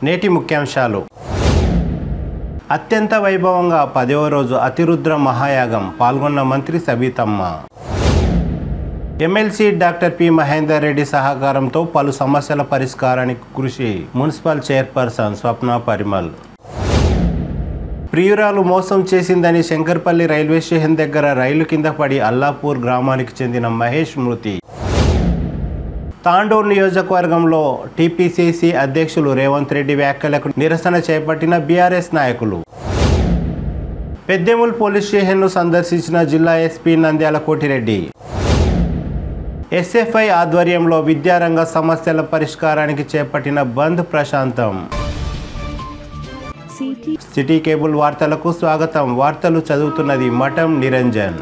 నేటి ముఖ్యాంశాలు. అత్యంత వైభవంగా 10వ రోజు అతిరుద్ర మహాయాగం పాల్గొన్న మంత్రి Sabithamma. MLC doctor P Mahender Reddy సహకారంతో పలు సమస్యల పరిష్కారానికి కృషి. మున్సిపల్ చైర్పర్సన్ స్వప్న పరిమల్. ప్రియురాలు మోసం చేసిందని శంకర్పల్లి రైల్వే స్టేషన్ దగ్గర రైలు కింద పడి అల్లాపూర్ గ్రామానికి చెందిన మహేష్ మృతి. తాండూరు నియోజకవర్గంలో టీపీసీసీ అధ్యక్షులు రేవంత్ రెడ్డి వ్యాఖ్యలకు నిరసన చేపట్టిన బీఆర్ఎస్ నాయకులు. పెద్దేముల్ పోలీస్ స్టేషన్ను సందర్శించిన జిల్లా ఎస్పీ నంద్యాల కోటిరెడ్డి. ఎస్ఎఫ్ఐ ఆధ్వర్యంలో విద్యారంగ సమస్యల పరిష్కారానికి చేపట్టిన బంద్ ప్రశాంతం. సిటీ కేబుల్ వార్తలకు స్వాగతం. వార్తలు చదువుతున్నది మఠం నిరంజన్.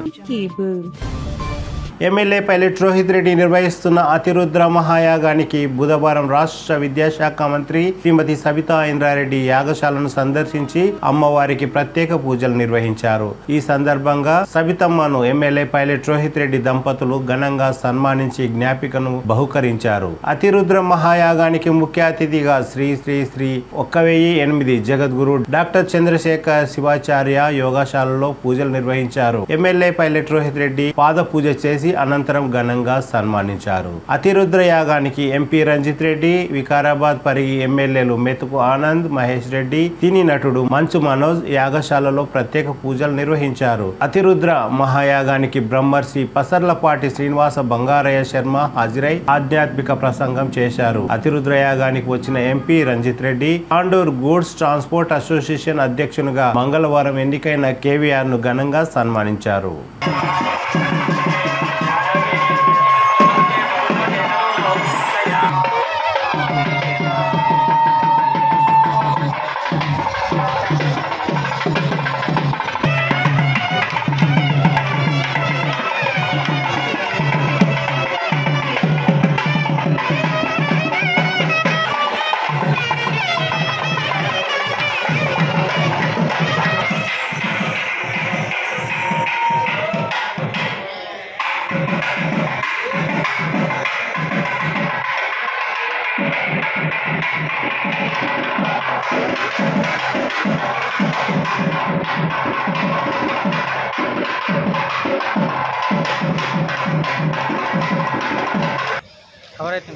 ఎమ్మెల్యే పైలట్ రోహిత్ రెడ్డి నిర్వహిస్తున్న అతిరుద్ర మహాయాగానికి బుధవారం రాష్ట్ర విద్యాశాఖ మంత్రి శ్రీమతి సబితా ఇంద్రారెడ్డి యాగశాలను సందర్శించి అమ్మవారికి ప్రత్యేక పూజలు నిర్వహించారు. ఈ సందర్భంగా సబితమ్మను ఎమ్మెల్యే పైలట్ రోహిత్ రెడ్డి దంపతులు ఘనంగా సన్మానించి జ్ఞాపికను బహుకరించారు. అతిరుద్ర మహాయాగానికి ముఖ్య అతిథిగా శ్రీ శ్రీ శ్రీ 1008 జగద్గురు డాక్టర్ చంద్రశేఖర్ శివాచార్య యోగశాలలో పూజలు నిర్వహించారు. ఎమ్మెల్యే పైలట్ రోహిత్ రెడ్డి పాద పూజ చేసి అనంతరం ఘనంగా సన్మానించారు. అతిరుద్ర యాగానికి ఎంపీ రంజిత్ రెడ్డి, వికారాబాద్ పరిగి ఎమ్మెల్యేలు మెతుకు ఆనంద్, మహేష్ రెడ్డి, సినీ నటుడు మంచు మనోజ్ యాగశాలలో ప్రత్యేక పూజలు నిర్వహించారు. అతిరుద్ర మహాయాగానికి బ్రహ్మర్షి పసర్లపాటి శ్రీనివాస బంగారయ్య శర్మ హాజరై ఆధ్యాత్మిక ప్రసంగం చేశారు. అతిరుద్ర యాగానికి వచ్చిన MP Ranjith Reddy Tandur goods transport association అధ్యక్షునిగా మంగళవారం ఎన్నికైన కేవీఆర్ ను ఘనంగా సన్మానించారు. ఎవరైతే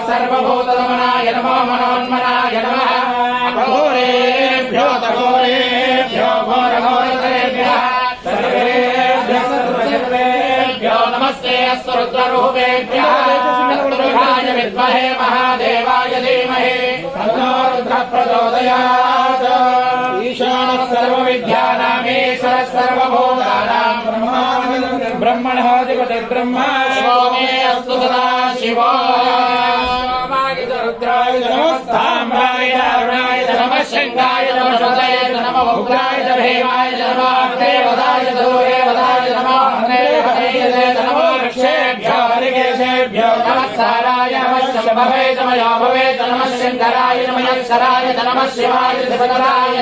सर्वभूतदमनाय नमो मनोन्मनाय नमः घोरेभ्यो घोरेभ्यो घोरघोरतरेभ्यः सर्वेभ्यो नमस्ते अस्तु रुद्ररूपेभ्यः रुद्राय विद्महे महादेवाय धीमहि तन्नो रुद्रः प्रचोदयात् ईशानः सर्वविद्यानामीश्वरः सर्वभूतानां ब्रह्मणोऽधिपतिर्ब्रह्मा शिवो मे अस्तु सदा शिवो रुद्राय नमः ताम्राय अरुणाय नमः शङ्खाय नमः शुद्धाय नमः उग्राय भीमाय नमः देवदाय दूरेवदाय नमः देवदेवते नमः वृक्षेभ्यो हरिकेशेभ्यो नमः साराय नमः शम्भवे नमः भवे नमः शङ्कराय नमः शराय नमः शिवाय शिवतराय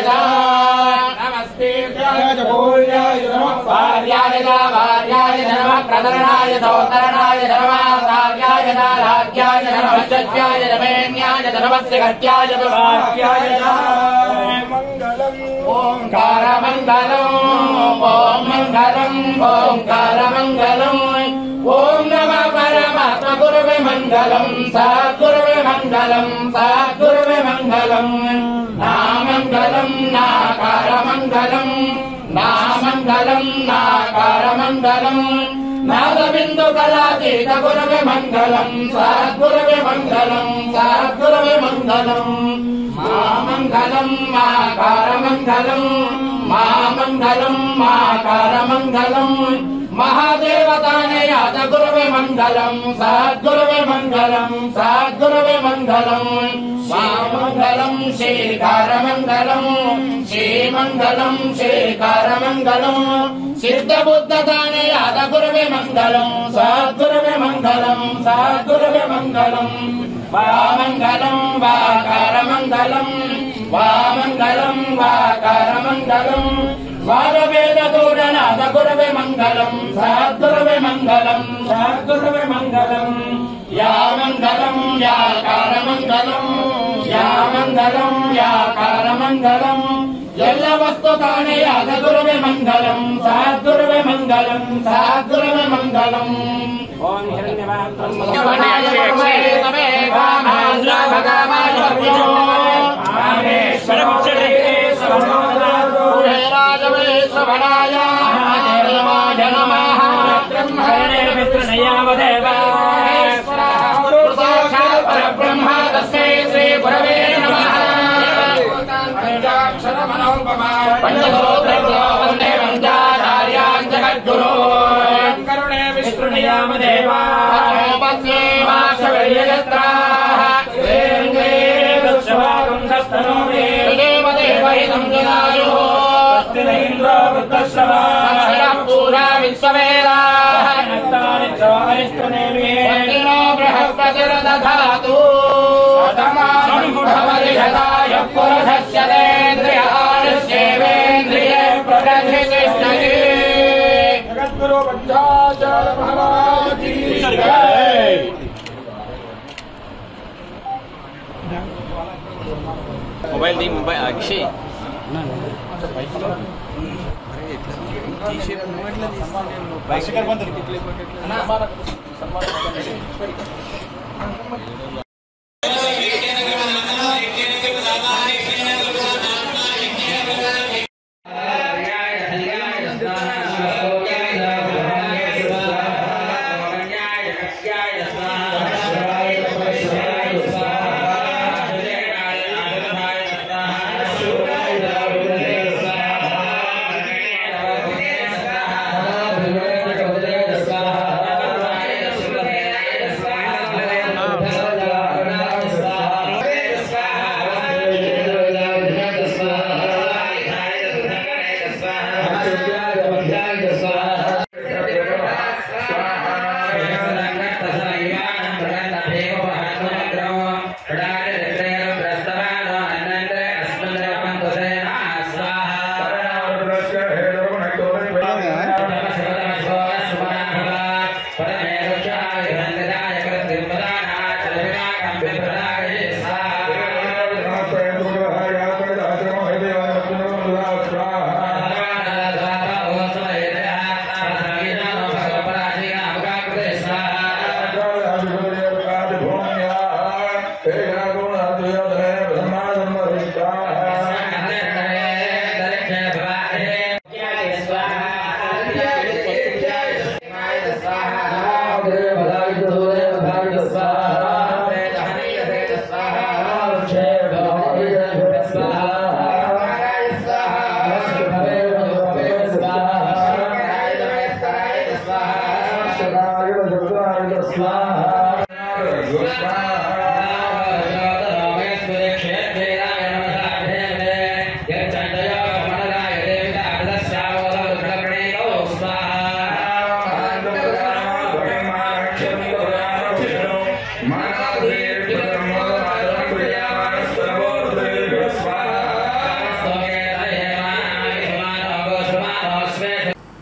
नमस्ते पूर्याय नमः भार्याय नमः प्रदरणाय सौतरणाय नमः राज्याय राज्याय नमः चत्याय नमः न्याय नमः घट्याय नमः मंगलम्। ఓంకారమంగళం ఓం మంగళం ఓంకారమంగళం ఓం నమః పరమాత్మ గురువే మంగళం సద్గురువే మంగళం సద్గురువే మంగళం నామంగళం నాకారమంగళం నామంగళం నాకారమంగళం నాదబిందు కళాతీత గురువే మంగళం సద్గురువే మంగళం సద్గురువే మంగళం మామంగళం మాకారమంగళం మామంగళం మాకారమంగళం మహాదేవతానయాత గురువే మంగళం సద్గురువే మంగళం సద్గురువే మంగళం శ్రీమంగళం శ్రీకారమంగళం శ్రీమంగళం శ్రీకారమంగళం సిద్ధబుద్ధదానయాత గురువే మంగళం సద్గురువే మంగళం సద్గురువే మంగళం వామంగళం వాకారమంగళం వామంగళం వాకారమంగళం వారవేద దూరనాథ గురువే మంగళం సద్గురువే మంగళం సద్గురువే మంగళం యామంగళం యాకారమంగళం యామంగళం యాకారమంగళం ఎల్ల వస్తుతానయాత గురువే మంగళం సద్గురువే మంగళం సద్గురువే మంగళం ఓం రాజవేశ్వరాయ మహాదేవాయ నమః సాక్షాత్ పరబ్రహ్మ తస్మై శ్రీ గురవే నమః పంచసూత్రో వందే వంచాచార్యాన్ జగద్గురో కరుణే విష్ణునియామదేవా పూరా విశ్వవేదాస్తనో బృహస్పతిర్దధాతు పురుషస్యేంద్రియాణస్యేవేంద్రియే ప్రతిష్ఠతే జగద్గురు పంచాచార్య మహారాజ్ కీ జై. मोबाइल दी मोबाइल अक्षय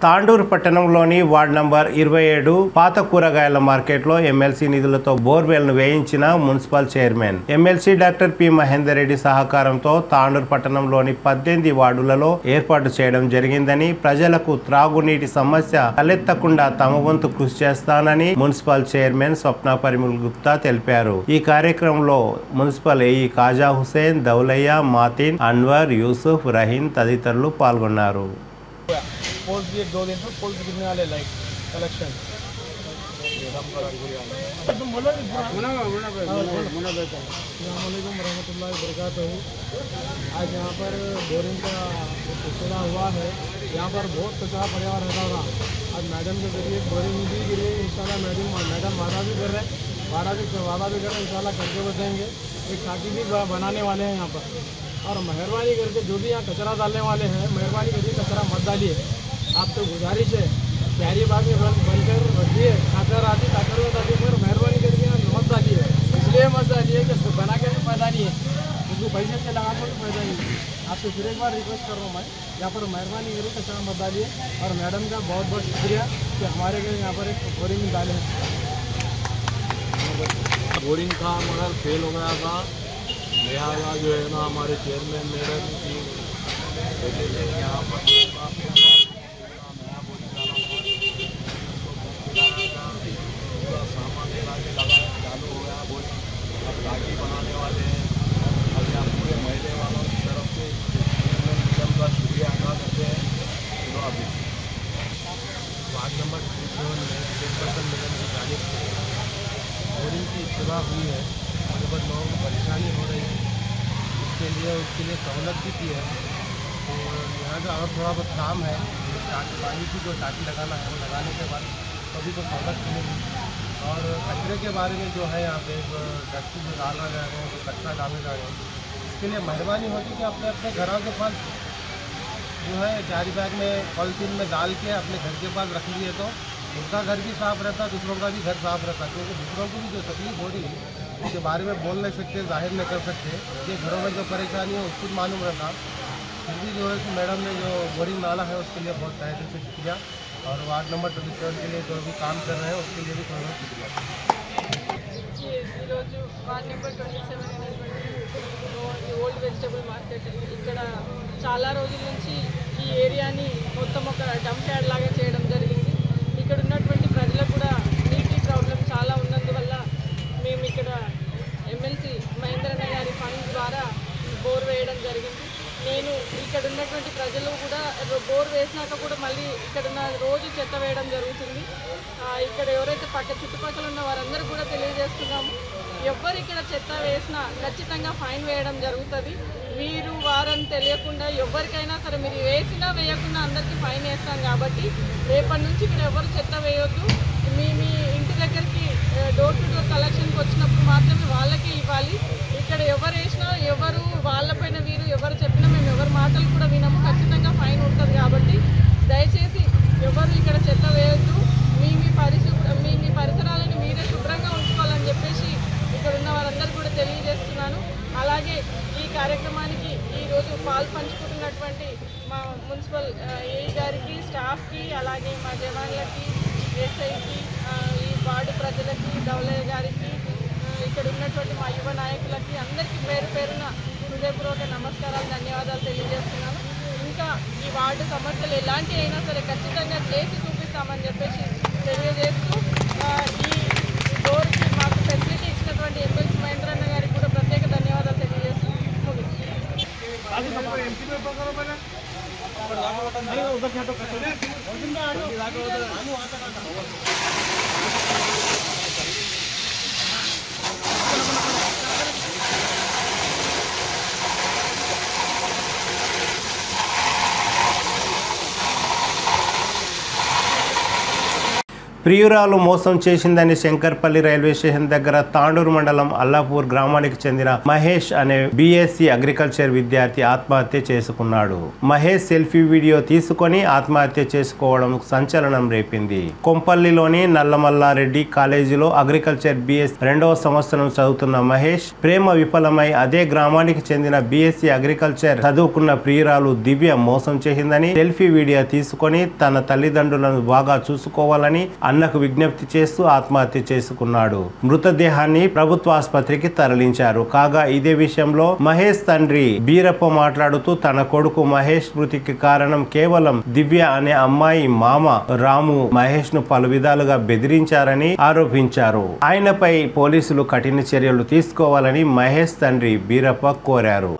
తాండూరు పట్టణంలోని వార్డు నంబర్ 27 పాత కూరగాయల మార్కెట్లో ఎమ్మెల్సీ నిధులతో బోర్వెల్ను వేయించిన municipal chairman. MLC doctor P Mahender Reddy సహకారంతో తాండూరు పట్టణంలోని 18 వార్డులలో ఏర్పాటు చేయడం జరిగిందని, ప్రజలకు త్రాగునీటి సమస్య తలెత్తకుండా తమ వంతు కృషి చేస్తానని మున్సిపల్ చైర్మన్ స్వప్న పరిమళ్ గుప్తా తెలిపారు. ఈ కార్యక్రమంలో మున్సిపల్ ఏఈ కాజా హుసేన్, దౌలయ్య, మాతిన్, అన్వర్, యూసుఫ్, రహీం తదితరులు పాల్గొన్నారు. पोल्स भी 2 दिन पर पोल्स गिरने वाले लाइट कलेक्शन आज यहाँ पर बोरिंग का सिलसिला हुआ है। यहाँ पर बहुत कचरा पड़ा रहता था। आज मैडम के जरिए बोरिंग भी गिरी, इंशाल्लाह मैडम वादा भी कर रहे हैं, वादा भी कर रहे हैं, इंशाल्लाह करके बताएंगे। एक टाकी भी बनाने वाले हैं यहाँ पर। और मेहरबानी करके जो भी यहाँ कचरा डालने वाले हैं, मेहरबानी करके कचरा मत डालिए। आप तो गुजारिश है प्यारी बाग में बनकर रखिए, खाकर आती ताकर पर मेहरबानी करके मत डालिए। इसलिए मत डालिए कि बना के फायदा नहीं है, क्योंकि पैसे से लगा कर फायदा नहीं है। आपसे फिर एक बार रिक्वेस्ट कर रहा हूँ मैं, यहाँ पर मेहरबानी करके कचरा मत डालिए। और मैडम का बहुत बहुत शुक्रिया कि हमारे घर यहाँ पर एक बोरिंग डाले हैं। बोरिंग था मगर फेल हो गया था, लिहाजा जो है ना हमारे चेयरमैन मैडम की यहाँ पर सामान लगा के चालू हो गया। अब टाकी बनाने वाले हैं। अब यहाँ पूरे महल्ले वालों की तरफ से मैडम का शुक्रिया अदा करते हैं। अभी वार्ड नंबर 37 में चेयरपर्सन मैडम की जानिब से बोरिंग की इब्तिदा हुई है, मगर लोगों को परेशानी हो रही है, उसके लिए सहूलत भी की है। तो यहाँ का और थोड़ा बहुत काम है, पानी की जो टाकी लगाना है वो लगाने के बाद सभी को सहूलत मिलेगी। और कचरे के बारे में जो है यहाँ पे डस्टबिन में डाला जा रहे हैं, जो कचरा डाले जा रहे हैं, इसके लिए मेहरबानी होती कि अपने अपने घरों के पास जो है कैरी बैग में पॉलीथीन में डाल के अपने घर के पास रख लिए तो उनका घर भी साफ़ रहता, दूसरों का भी घर साफ़ रहता। क्योंकि दूसरों को भी जो तकलीफ हो रही है उसके बारे में बोल नहीं सकते, जाहिर नहीं कर सकते, ये घरों में जो परेशानी है उसको मालूम रहता। फिर भी जो है कि मैडम ने जो बोरिंग डाला है उसके लिए बहुत तहे दिल से शुक्रिया। और वार्ड नंबर 27 के लिए जो भी काम कर रहे हैं उसके लिए भी बहुत शुक्रिया। Ward number 27 old vegetable market ఇక్కడ చాలా రోజుల నుంచి ఈ ఏరియాని మొత్తం ఒక డంప్ యార్డ్ లాగా చేయడం జరిగింది. ఇక్కడ ఉన్నటువంటి ప్రజలకు కూడా నీటి ప్రాబ్లం చాలా ఉన్నందువల్ల మేము ఇక్కడ ఎమ్మెల్సీ మహేంద్రన్న గారి ఫండ్ ద్వారా బోర్ వేయడం జరిగింది. నేను ఇక్కడ ఉన్నటువంటి ప్రజలు కూడా బోర్ వేసినాక కూడా మళ్ళీ ఇక్కడ ఉన్న రోజు చెత్త వేయడం జరుగుతుంది. ఇక్కడ ఎవరైతే చుట్టుపక్కల ఉన్న వారందరూ కూడా తెలియజేస్తున్నాము, ఎవరు ఇక్కడ చెత్త వేసినా ఖచ్చితంగా ఫైన్ వేయడం జరుగుతుంది. వీరు వారని తెలియకుండా ఎవరికైనా సరే మీరు వేసినా వేయకుండా అందరికీ ఫైన్ వేస్తాం. కాబట్టి రేపటి నుంచి ఇక్కడ ఎవరు చెత్త వేయొద్దు. మీ ఇంటి దగ్గరికి డోర్ టు డోర్ కలెక్షన్కి వచ్చినప్పుడు మాత్రమే వాళ్ళకే ఇవ్వాలి. ఇక్కడ ఎవరు వేసినా ఎవరు వాళ్ళపైన వీరు ఎవరు చెప్పినా మేము ఎవరి మాటలు కూడా వినము, ఖచ్చితంగా ఫైన్ ఉంటుంది. కాబట్టి దయచేసి ఎవరు ఇక్కడ చెత్త వేయొద్దు. మీ పరిసరాలను మీరే శుభ్రంగా ఉంచుకోవాలని చెప్పేసి ఇక్కడ ఉన్న వారందరూ కూడా తెలియజేస్తున్నాను. అలాగే ఈ కార్యక్రమానికి ఈరోజు పాల్పంచుకుంటున్నటువంటి మా మున్సిపల్ ఏఈ గారికి, స్టాఫ్కి, అలాగే మా జవాన్లకి, ఎస్ఐకి, ఈ వార్డు ప్రజలకి, దౌలయ్య గారికి, ఇక్కడ ఉన్నటువంటి మా యువ నాయకులకి అందరికీ పేరు పేరున హృదయపూర్వక నమస్కారాలు, ధన్యవాదాలు తెలియజేస్తున్నాను. ఇంకా ఈ వార్డు సమస్యలు ఎలాంటి అయినా సరే ఖచ్చితంగా చేసి చూపిస్తామని చెప్పేసి తెలియజేస్తూ ఈ డోర్కి మాకు ఫెసిలిటీ ఇచ్చినటువంటి ఎమ్మెల్సీ మహేంద్రన్న గారికి కూడా ప్రత్యేక ధన్యవాదాలు తెలియజేస్తూ ప్రియురాలు మోసం చేసిందని శంకర్పల్లి రైల్వే స్టేషన్ దగ్గర తాండూరు మండలం అల్లాపూర్ గ్రామానికి చెందిన మహేష్ అనే బీఎస్సీ అగ్రికల్చర్ విద్యార్థి ఆత్మహత్య చేసుకున్నాడు. మహేష్ సెల్ఫీ వీడియో తీసుకొని ఆత్మహత్య చేసుకోవడం సంచలనం రేపింది. కొంపల్లిలోని నల్లమల్లారెడ్డి కాలేజీలో అగ్రికల్చర్ బీఎస్ 2వ సంవత్సరం చదువుతున్న మహేష్ ప్రేమ విఫలమై అదే గ్రామానికి చెందిన బీఎస్సీ అగ్రికల్చర్ చదువుకున్న ప్రియురాలు దివ్య మోసం చేసిందని సెల్ఫీ వీడియో తీసుకొని తన తల్లిదండ్రులను బాగా చూసుకోవాలని అన్నకు విజ్ఞప్తి చేస్తూ ఆత్మహత్య చేసుకున్నాడు. మృతదేహాన్ని ప్రభుత్వ ఆసుపత్రికి తరలించారు. కాగా ఇదే విషయంలో మహేష్ తండ్రి బీరప్ప మాట్లాడుతూ తన కొడుకు మహేష్ మృతికి కారణం కేవలం దివ్య అనే అమ్మాయి మామ రాము మహేష్ ను పలు విధాలుగా బెదిరించారని ఆరోపించారు. ఆయనపై పోలీసులు కఠిన చర్యలు తీసుకోవాలని మహేష్ తండ్రి బీరప్ప కోరారు.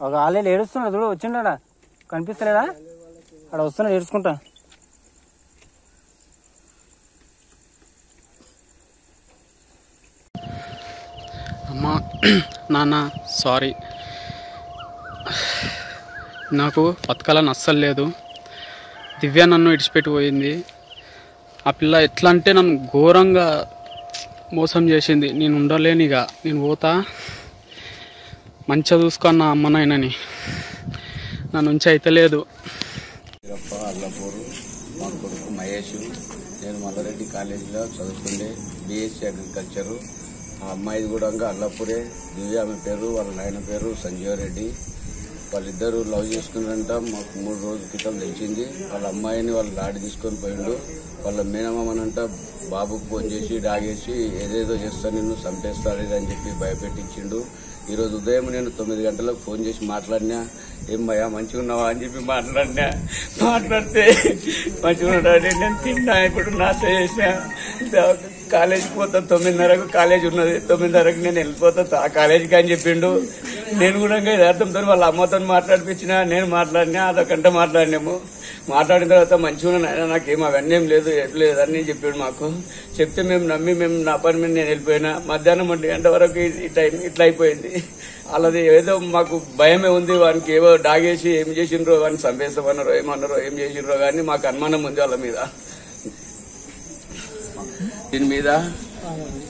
ఒక ఆలే ఏడుస్తున్నాడు చూడు, వచ్చిండా కనిపిస్తలేడా? అక్కడ వస్తున్నాడు ఏడుచుకుంటా. అమ్మా నాన్న సారీ, నాకు బతకాలని అస్సలు లేదు. దివ్య నన్ను ఇడిచిపెట్టిపోయింది. ఆ పిల్ల ఎట్లా అంటే నన్ను ఘోరంగా మోసం చేసింది. నేను ఉండలేనిగా, నేను పోతా, మంచిగా చూసుకున్న అమ్మ నాయనని, నా నుంచి అయితే లేదు. అల్లపూరు మా కొడుకు మహేష్, నేను మల్లారెడ్డి కాలేజీలో చదువుతుండే బీఎస్సీ అగ్రికల్చరు. ఆ అమ్మాయిది కూడా అల్లపూరే. దివ్య ఆమె పేరు, వాళ్ళ నాయన పేరు సంజీవ్ రెడ్డి. వాళ్ళిద్దరూ లవ్ చేసుకున్నారంట. మాకు 3 రోజుల క్రితం తెలిసింది. వాళ్ళ అమ్మాయిని వాళ్ళ డాడీ తీసుకొని పోయిండు. వాళ్ళ మేనమామనంట బాబుకు ఫోన్ చేసి డాగేసి ఏదేదో చేస్తా నిన్ను చంపేస్తాడు అని చెప్పి భయపెట్టించిండు. ఈరోజు ఉదయం నేను 9 గంటలకు ఫోన్ చేసి మాట్లాడినా, ఏం భయా మంచిగా ఉన్నావా అని చెప్పి మాట్లాడితే మంచిగా ఉన్నాడు, నేను తిన్నా, ఇప్పుడు నాశ చేసిన, కాలేజీకి పోతా, 9:30కు కాలేజ్ ఉన్నది, 9:30కు నేను వెళ్ళిపోతా ఆ కాలేజీకి అని చెప్పిండు. నేను కూడా యథార్థంతో వాళ్ళ అమ్మతో మాట్లాడిపించిన, నేను మాట్లాడినా, అదొకంట మాట్లాడినాము. మాట్లాడిన తర్వాత మంచిగా ఉన్నాయన, నాకేం అవన్నీ ఏం లేదు అని చెప్పాడు మాకు. చెప్తే మేము నమ్మి నా పని మీద నేను వెళ్ళిపోయినా. మధ్యాహ్నం 1 గంట వరకు ఇట్లా అయిపోయింది. అలాది ఏదో మాకు భయమే ఉంది. వానికి ఏవో డాగేసి ఏం చేసిండ్రో, వాడిని చంపేస్తామన్నారో ఏమన్నారో ఏం చేసిండ్రో కానీ మాకు అనుమానం ఉంది వాళ్ళ మీద. దీని మీద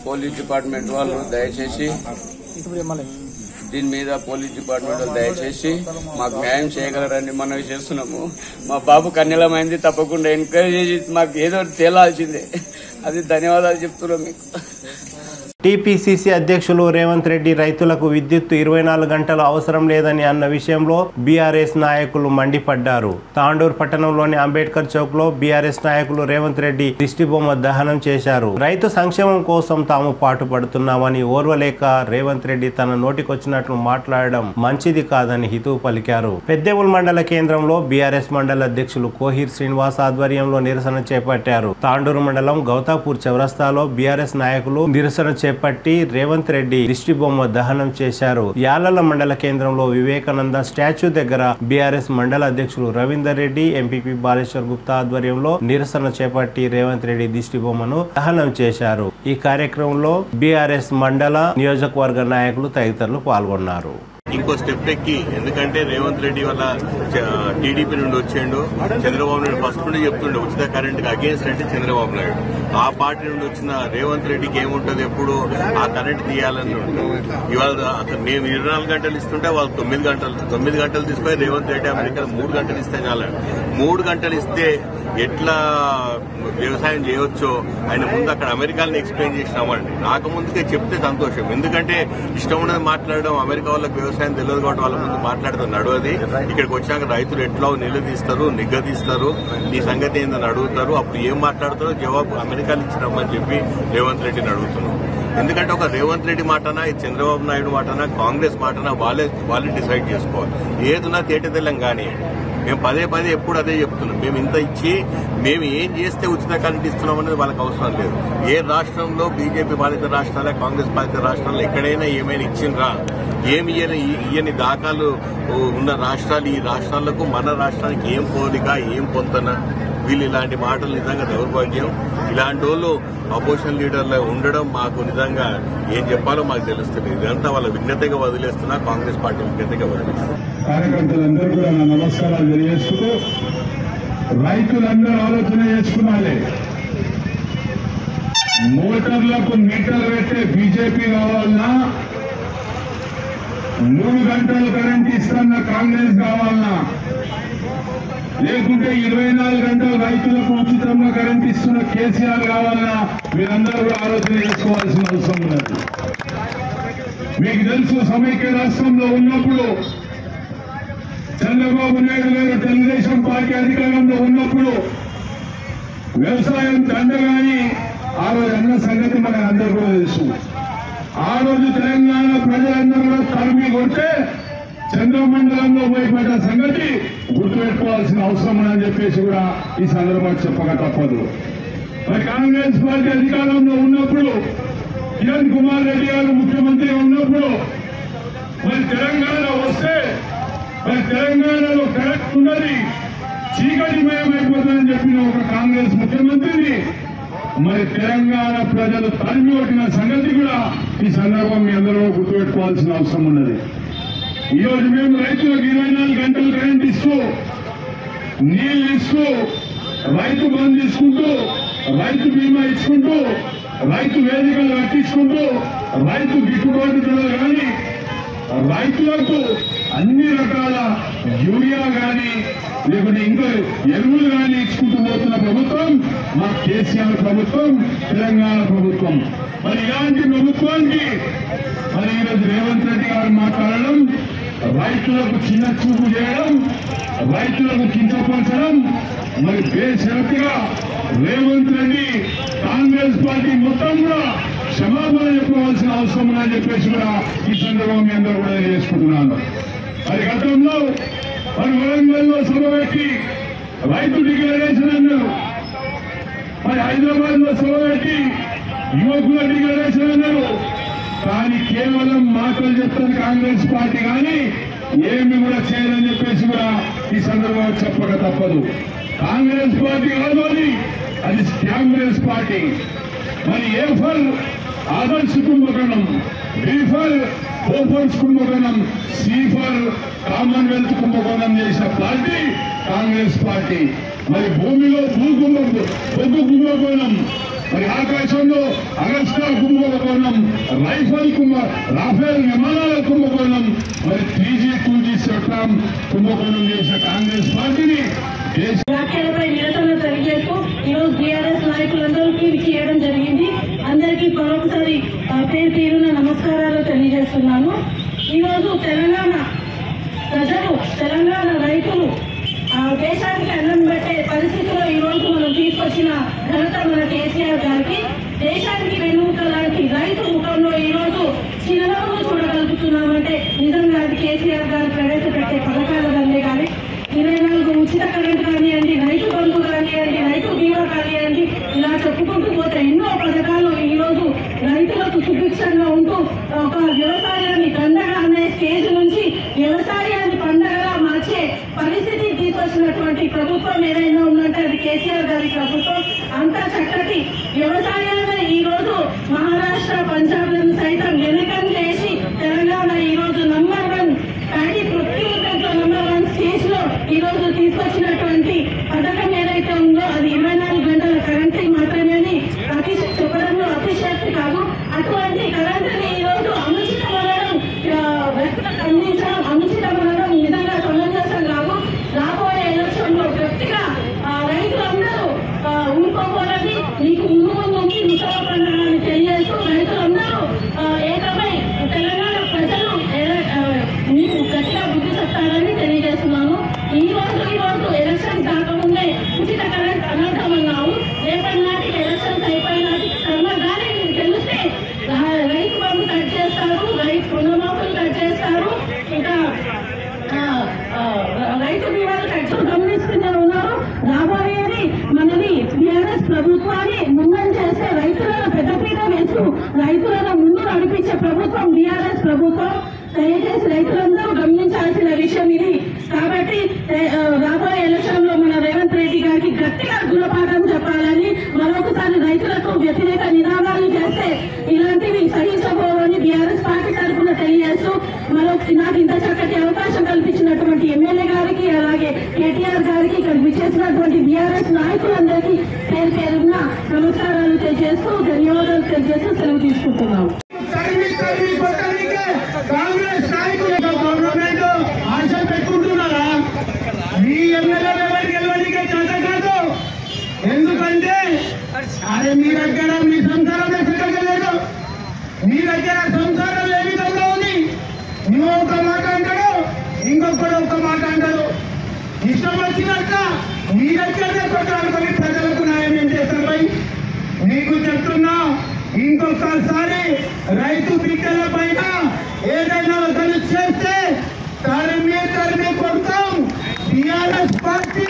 పోలీస్ డిపార్ట్మెంట్ వాళ్ళు దయచేసి మాకు న్యాయం చేయగలరని మనవి చేస్తున్నాము. మా బాబు కన్యలమైంది, తప్పకుండా ఎంకరేజ్ చేసి మాకు ఏదో తేలాల్సిందే. అది ధన్యవాదాలు చెప్తున్నాం మీకు. టీపీసీసీ అధ్యక్షులు రేవంత్ రెడ్డి రైతులకు విద్యుత్ 24 గంటలు అవసరం లేదని అన్న విషయంలో బీఆర్ఎస్ నాయకులు మండిపడ్డారు. తాండూరు పట్టణంలోని అంబేద్కర్ చౌక్ లో బీఆర్ఎస్ నాయకులు రేవంత్ రెడ్డి దిష్టిబొమ్మ దహనం చేశారు. రైతు సంక్షేమం కోసం తాము పాటుపడుతున్నామని ఓర్వలేక రేవంత్ రెడ్డి తన నోటికొచ్చినట్లు మాట్లాడడం మంచిది కాదని హితవు పలికారు. పెద్దేవుల్ మండల కేంద్రంలో బీఆర్ఎస్ మండల అధ్యక్షులు కోహిర్ శ్రీనివాస్ ఆధ్వర్యంలో నిరసన చేపట్టారు. తాండూరు మండలం గౌతాపూర్ చౌరస్తాలో బీఆర్ఎస్ నాయకులు నిరసన చేపట్టి రేవంత్ రెడ్డి దిష్టిబొమ్మ దహనం చేశారు. యాలల మండల కేంద్రంలో వివేకానంద స్టాచ్యూ దగ్గర బీఆర్ఎస్ మండల అధ్యక్షులు రవీందర్ రెడ్డి, ఎంపీపీ బాలేశ్వర్ గుప్తా ఆధ్వర్యంలో నిరసన చేపట్టి రేవంత్ రెడ్డి దిష్టిబొమ్మను దహనం చేశారు. ఈ కార్యక్రమంలో బీఆర్ఎస్ మండల నియోజకవర్గ నాయకులు తదితరులు పాల్గొన్నారు. ఇంకో స్టెప్ ఎక్కి, ఎందుకంటే రేవంత్ రెడ్డి వల్ల టీడీపీ నుండి వచ్చేండు, చంద్రబాబు నాయుడు ఫస్ట్ నుండి చెప్తుండే ఉచిత కరెంట్ కి అగేన్స్ట్ అంటే చంద్రబాబు నాయుడు. ఆ పార్టీ నుండి వచ్చిన రేవంత్ రెడ్డికి ఏముంటది, ఎప్పుడు ఆ కరెంట్ తీయాలని ఉంటుంది. ఇవాళ అతను మేము 24 గంటలు ఇస్తుంటే వాళ్ళు 9 గంటలు తీసుకొని రేవంత్ రెడ్డి అమెరికా 3 గంటలు ఇస్తే చాలు. 3 గంటలు ఇస్తే ఎట్లా వ్యవసాయం చేయవచ్చో ఆయన ముందు అక్కడ అమెరికాని ఎక్స్ప్లెయిన్ చేసినామండి. రాకముందుకే చెప్తే సంతోషం. ఎందుకంటే ఇష్టం ఉన్నది మాట్లాడడం, అమెరికా వాళ్ళకి వ్యవసాయం తెలియదు కాబట్టి వాళ్ళ ముందు మాట్లాడుతూ నడవది. ఇక్కడికి వచ్చాక రైతులు ఎట్లా నిలదీస్తారు, నిగ్గదీస్తారు, నీ సంగతి ఏందని అడుగుతారు. అప్పుడు ఏం మాట్లాడతారో జవాబు అమెరికాలో ఇచ్చినామని చెప్పి రేవంత్ రెడ్డిని అడుగుతున్నాం. ఎందుకంటే ఒక రేవంత్ రెడ్డి మాటనా, ఈ చంద్రబాబు నాయుడు మాటనా, కాంగ్రెస్ మాటనా వాళ్ళే డిసైడ్ చేసుకోవాలి. ఏదున్నా తేటతెల్లం కానీ మేము పదే ఎప్పుడు అదే చెప్తున్నాం. మేము ఇంత ఇచ్చి మేము ఏం చేస్తే ఉచిత కరెంట్ ఇస్తున్నాం అనేది వాళ్ళకి అవసరం లేదు. ఏ రాష్ట్రంలో బీజేపీ పాలిత రాష్ట్రాలే, కాంగ్రెస్ పాలిత రాష్ట్రాల్లో ఎక్కడైనా ఏమైనా ఇచ్చిండ్రా? ఏమి ఇయ్యని దాఖలు ఉన్న రాష్ట్రాలు, ఈ రాష్ట్రాలకు మన రాష్ట్రానికి ఏం పోలిక, ఏం పొంతన? వీళ్ళు ఇలాంటి మాటలు నిజంగా దౌర్భాగ్యం. ఇలాంటి వాళ్ళు అపోజిషన్ లీడర్లు ఉండడం మాకు నిజంగా ఏం చెప్పాలో మాకు తెలుస్తుంది. ఇదంతా వాళ్ళ విజ్ఞతగా వదిలేస్తున్నా, కాంగ్రెస్ పార్టీ విజ్ఞతగా వదిలేస్తున్నా. కార్యకర్తలందరూ కూడా నా నమస్కారాలు తెలియజేసుకుంటూ, రైతులందరూ ఆలోచన చేసుకున్నాలి. మోటార్లకు మీటర్ పెట్టే బీజేపీ కావాలన్నా 3 గంటలు కరెంట్ ఇస్తున్న కాంగ్రెస్ కావాలన్నా లేకుంటే 24 గంటలు రైతులకు ఉచితంగా కరెంట్ ఇస్తున్న కేసీఆర్ కావాలన్నా మీరందరూ కూడా ఆలోచన చేసుకోవాల్సిన అవసరం ఉన్నది. మీకు తెలుసు సమైక్య రాష్ట్రంలో ఉన్నప్పుడు చంద్రబాబు నాయుడు గారు తెలుగుదేశం పార్టీ అధికారంలో ఉన్నప్పుడు వ్యవసాయం దండగాని ఆ రోజు అన్న సంగతి మన అందరూ కూడా తెలుసు. ఆ రోజు తెలంగాణ ప్రజలందరూ కూడా తరిమి కొడితే చంద్రమండలంలో భయపడ్డ సంగతి గుర్తుపెట్టుకోవాల్సిన అవసరం ఉందని చెప్పేసి కూడా ఈ సందర్భంగా చెప్పక తప్పదు. మరి కాంగ్రెస్ పార్టీ అధికారంలో ఉన్నప్పుడు కిరణ్ కుమార్ రెడ్డి గారు ముఖ్యమంత్రి ఉన్నప్పుడు మరి తెలంగాణ వస్తే మరి తెలంగాణలో కరెక్ట్ ఉన్నది చీకటిమయమైపోతుందని చెప్పిన ఒక కాంగ్రెస్ ముఖ్యమంత్రిని మరి తెలంగాణ ప్రజలు తరిమి కొట్టిన సంగతి కూడా ఈ సందర్భం మీ అందరూ గుర్తుపెట్టుకోవాల్సిన అవసరం ఉన్నది. ఈ రోజు మేము రైతులకు 24 గంటలు కరెంట్ ఇస్తూ నీళ్లు ఇస్తూ రైతు బంధు తీసుకుంటూ రైతు బీమా ఇచ్చుకుంటూ రైతు వేదికలు కట్టించుకుంటూ రైతు గిట్టుబాటు ధరలు కానీ రైతులకు అన్ని రకాల యూరియా కానీ లేకుంటే ఇంకా ఎరువులు కానీ ఇచ్చుకుంటూ పోతున్న ప్రభుత్వం మా కేసీఆర్ ప్రభుత్వం, తెలంగాణ ప్రభుత్వం. మరి ఇలాంటి ప్రభుత్వానికి మరి ఈరోజు రేవంత్ రెడ్డి గారు మాట్లాడడం, రైతులకు చిన్న చూపు చేయడం, రైతులకు కించపరచడం, మరి బేషరతుగా రేవంత్ రెడ్డి కాంగ్రెస్ పార్టీ మొత్తం కూడా క్షమాపణ చెప్పవలసిన అవసరం ఉందని చెప్పేసి కూడా ఈ సందర్భం మీ అందరూ కూడా చేసుకుంటున్నాను. మరి గతంలో మరి వరంగల్లో సభ పెట్టి రైతు డిక్లరేషన్ అన్నారు, మరి హైదరాబాద్ లో సభ పెట్టి యువకుల డిక్లరేషన్ అన్నారు. కానీ కేవలం మాటలు చెప్తారు కాంగ్రెస్ పార్టీ కానీ ఏమి కూడా చేయాలని చెప్పేసి కూడా ఈ సందర్భంగా చెప్పక తప్పదు. కాంగ్రెస్ పార్టీ కాదు అది కాంగ్రెస్ పార్టీ. మరి ఏ ఫర్ ఆదర్శ్ కుంభకోణం, బి ఫర్ బోఫర్స్ కుంభకోణం, సి ఫర్ కామన్వెల్త్ కుంభకోణం చేసిన పార్టీ కాంగ్రెస్ పార్టీ. మరి భూమిలో బొగ్గు కుంభకోణం, మరి ఆకాశంలో అగస్టా కుంభకోణం, రాఫేల్ విమానాల కుంభకోణం, మరి 3G 2G చట్టం కుంభకోణం చేసిన కాంగ్రెస్ పార్టీని వ్యాఖ్యలపై నిరసన తెలియజేస్తూ ఈరోజు బీఆర్ఎస్ నాయకులందరికీ చేయడం జరిగింది. అందరికీ మరొకసారి పేరు పేరున నమస్కారాలు తెలియజేస్తున్నాను. ఈరోజు తెలంగాణ ప్రజలు, తెలంగాణ రైతులు దేశానికి అన్నం పెట్టే పరిస్థితిలో ఈరోజు మనం తీసుకొచ్చిన ఘనత మన కేసీఆర్ గారికి. దేశానికి వెన్నుముక లాంటి రైతు ముఖంలో ఈరోజు చిరునవ్వు చూడగలుగుతున్నామంటే నిజంగా అది కేసీఆర్ గారు ప్రవేశపెట్టే పథకాల వల్లే. కానీ 24 ఉచిత కరెంట్ కానివ్వండి, రైతు బంధు కానివ్వండి, రైతు బీమా కానివ్వండి, ఇలా చెప్పుకుంటూ పోతే ఎన్నో పథకాలు ఈరోజు రైతులకు సుభిక్షంగా ఉంటూ ఒక వ్యవసాయాన్ని దండగా అనే స్టేజ్ నుంచి వ్యవసాయాన్ని పండగగా మార్చే పరిస్థితి తీసుకొచ్చినటువంటి ప్రభుత్వం ఏదైనా ఉందంటే అది కేసీఆర్ గారి ప్రభుత్వం. అంత చక్కటి వ్యవసాయాన్ని ఈరోజు మహారాష్ట్ర, పంజాబ్లను సైతం వెనకం చేసి తెలంగాణ ఈరోజు number 1 paddy procurement number 1 stage లో ఈరోజు తీసుకొచ్చినటువంటి పథకం ఏదైతే ఉందో అది 24 గంటల కరెంట్ మాత్రమే అని చెప్పడంలో అతిశక్తి కాదు. అటువంటి కరెంటుని ఈరోజు అనుచితమనడం, అందించడం, అనుచితమనడం నిజంగా సమంజసం కాదు. రాబోయే ఎలక్షన్ లో గట్టిగా రైతులందరూ ఊరుకోవాలని మీకు ముందు ముసల పండుగని తెలియజేస్తూ రైతులందరూ ఏకమై తెలంగాణ ప్రజలు మీకు గట్టిగా బుద్ధి చెప్తారని తెలియజేస్తున్నాను. ఈ రోజు ఎలక్షన్స్ కాకముందే ఉచిత కరెంట్ అనర్థమన్నావు. రేపటి నాటికి ఎలక్షన్స్ అయిపోయినాటి కర్మ కానీ తెలిస్తే రైతు బంధు కట్ చేస్తారు, రైతు రుణమాఫీలు కట్ చేస్తారు, ఇంకా రైతు బీమాలు కట్ గమనిస్తూనే ఉన్నారు. రాబోయేది మనది బీఆర్ఎస్ ప్రభుత్వాన్ని ముందని చేస్తే రైతులను పెద్దపీట వేస్తూ రైతులను ముందు నడిపించే ప్రభుత్వం బీఆర్ఎస్ ప్రభుత్వం. దయచేసి రైతులందరూ గమనించాల్సిన విషయం ఇది. కాబట్టి రాబోయే ఎలక్షన్ లో మన రేవంత్ రెడ్డి గారికి గట్టిగా గుణపాఠం చెప్పాలని, మరొకసారి రైతులకు వ్యతిరేక నినాదాలు చేస్తే ఇలాంటివి సహించబోవని బీఆర్ఎస్ పార్టీ తరఫున తెలియజేస్తూ నాకు ఇంత చక్కటి అవకాశం కల్పించినటువంటి ఎమ్మెల్యే గారికి అలాగే కేటీఆర్ గారికి ఇక్కడ విచ్చేసినటువంటి బీఆర్ఎస్ నాయకులందరికీ పేరు పేరున నమస్కారాలు తెలియజేస్తూ ధన్యవాదాలు. తెలియజేస్తూ సెలవు తీసుకుంటున్నాం. కాంగ్రెస్ నాయకులు గవర్నమెంట్ ఆశ పెట్టుకుంటున్నారా? మీ ఎమ్మెల్యే గెలవడానికి చేత కాదు. ఎందుకంటే అరే మీ దగ్గర మీ సంసారం లేదు, మీ దగ్గర సంసారం ఏ విధంగా ఉంది? నువ్వు ఒక మాట అంటాడు, ఇంకొకడు ఒక మాట అంటాడు. ఇష్టం వచ్చినట్ట మీ దగ్గరనే కొట్టాడుకొని ప్రజలకు న్యాయం ఏం చేస్తారు భయ్? నీకు చెప్తున్నా, ఇంకొకసారి రైతు బిడ్డల పైన ఏదైనా ఒకరు చేస్తే తరిమి కొడతాం. టీఆర్ఎస్ పార్టీ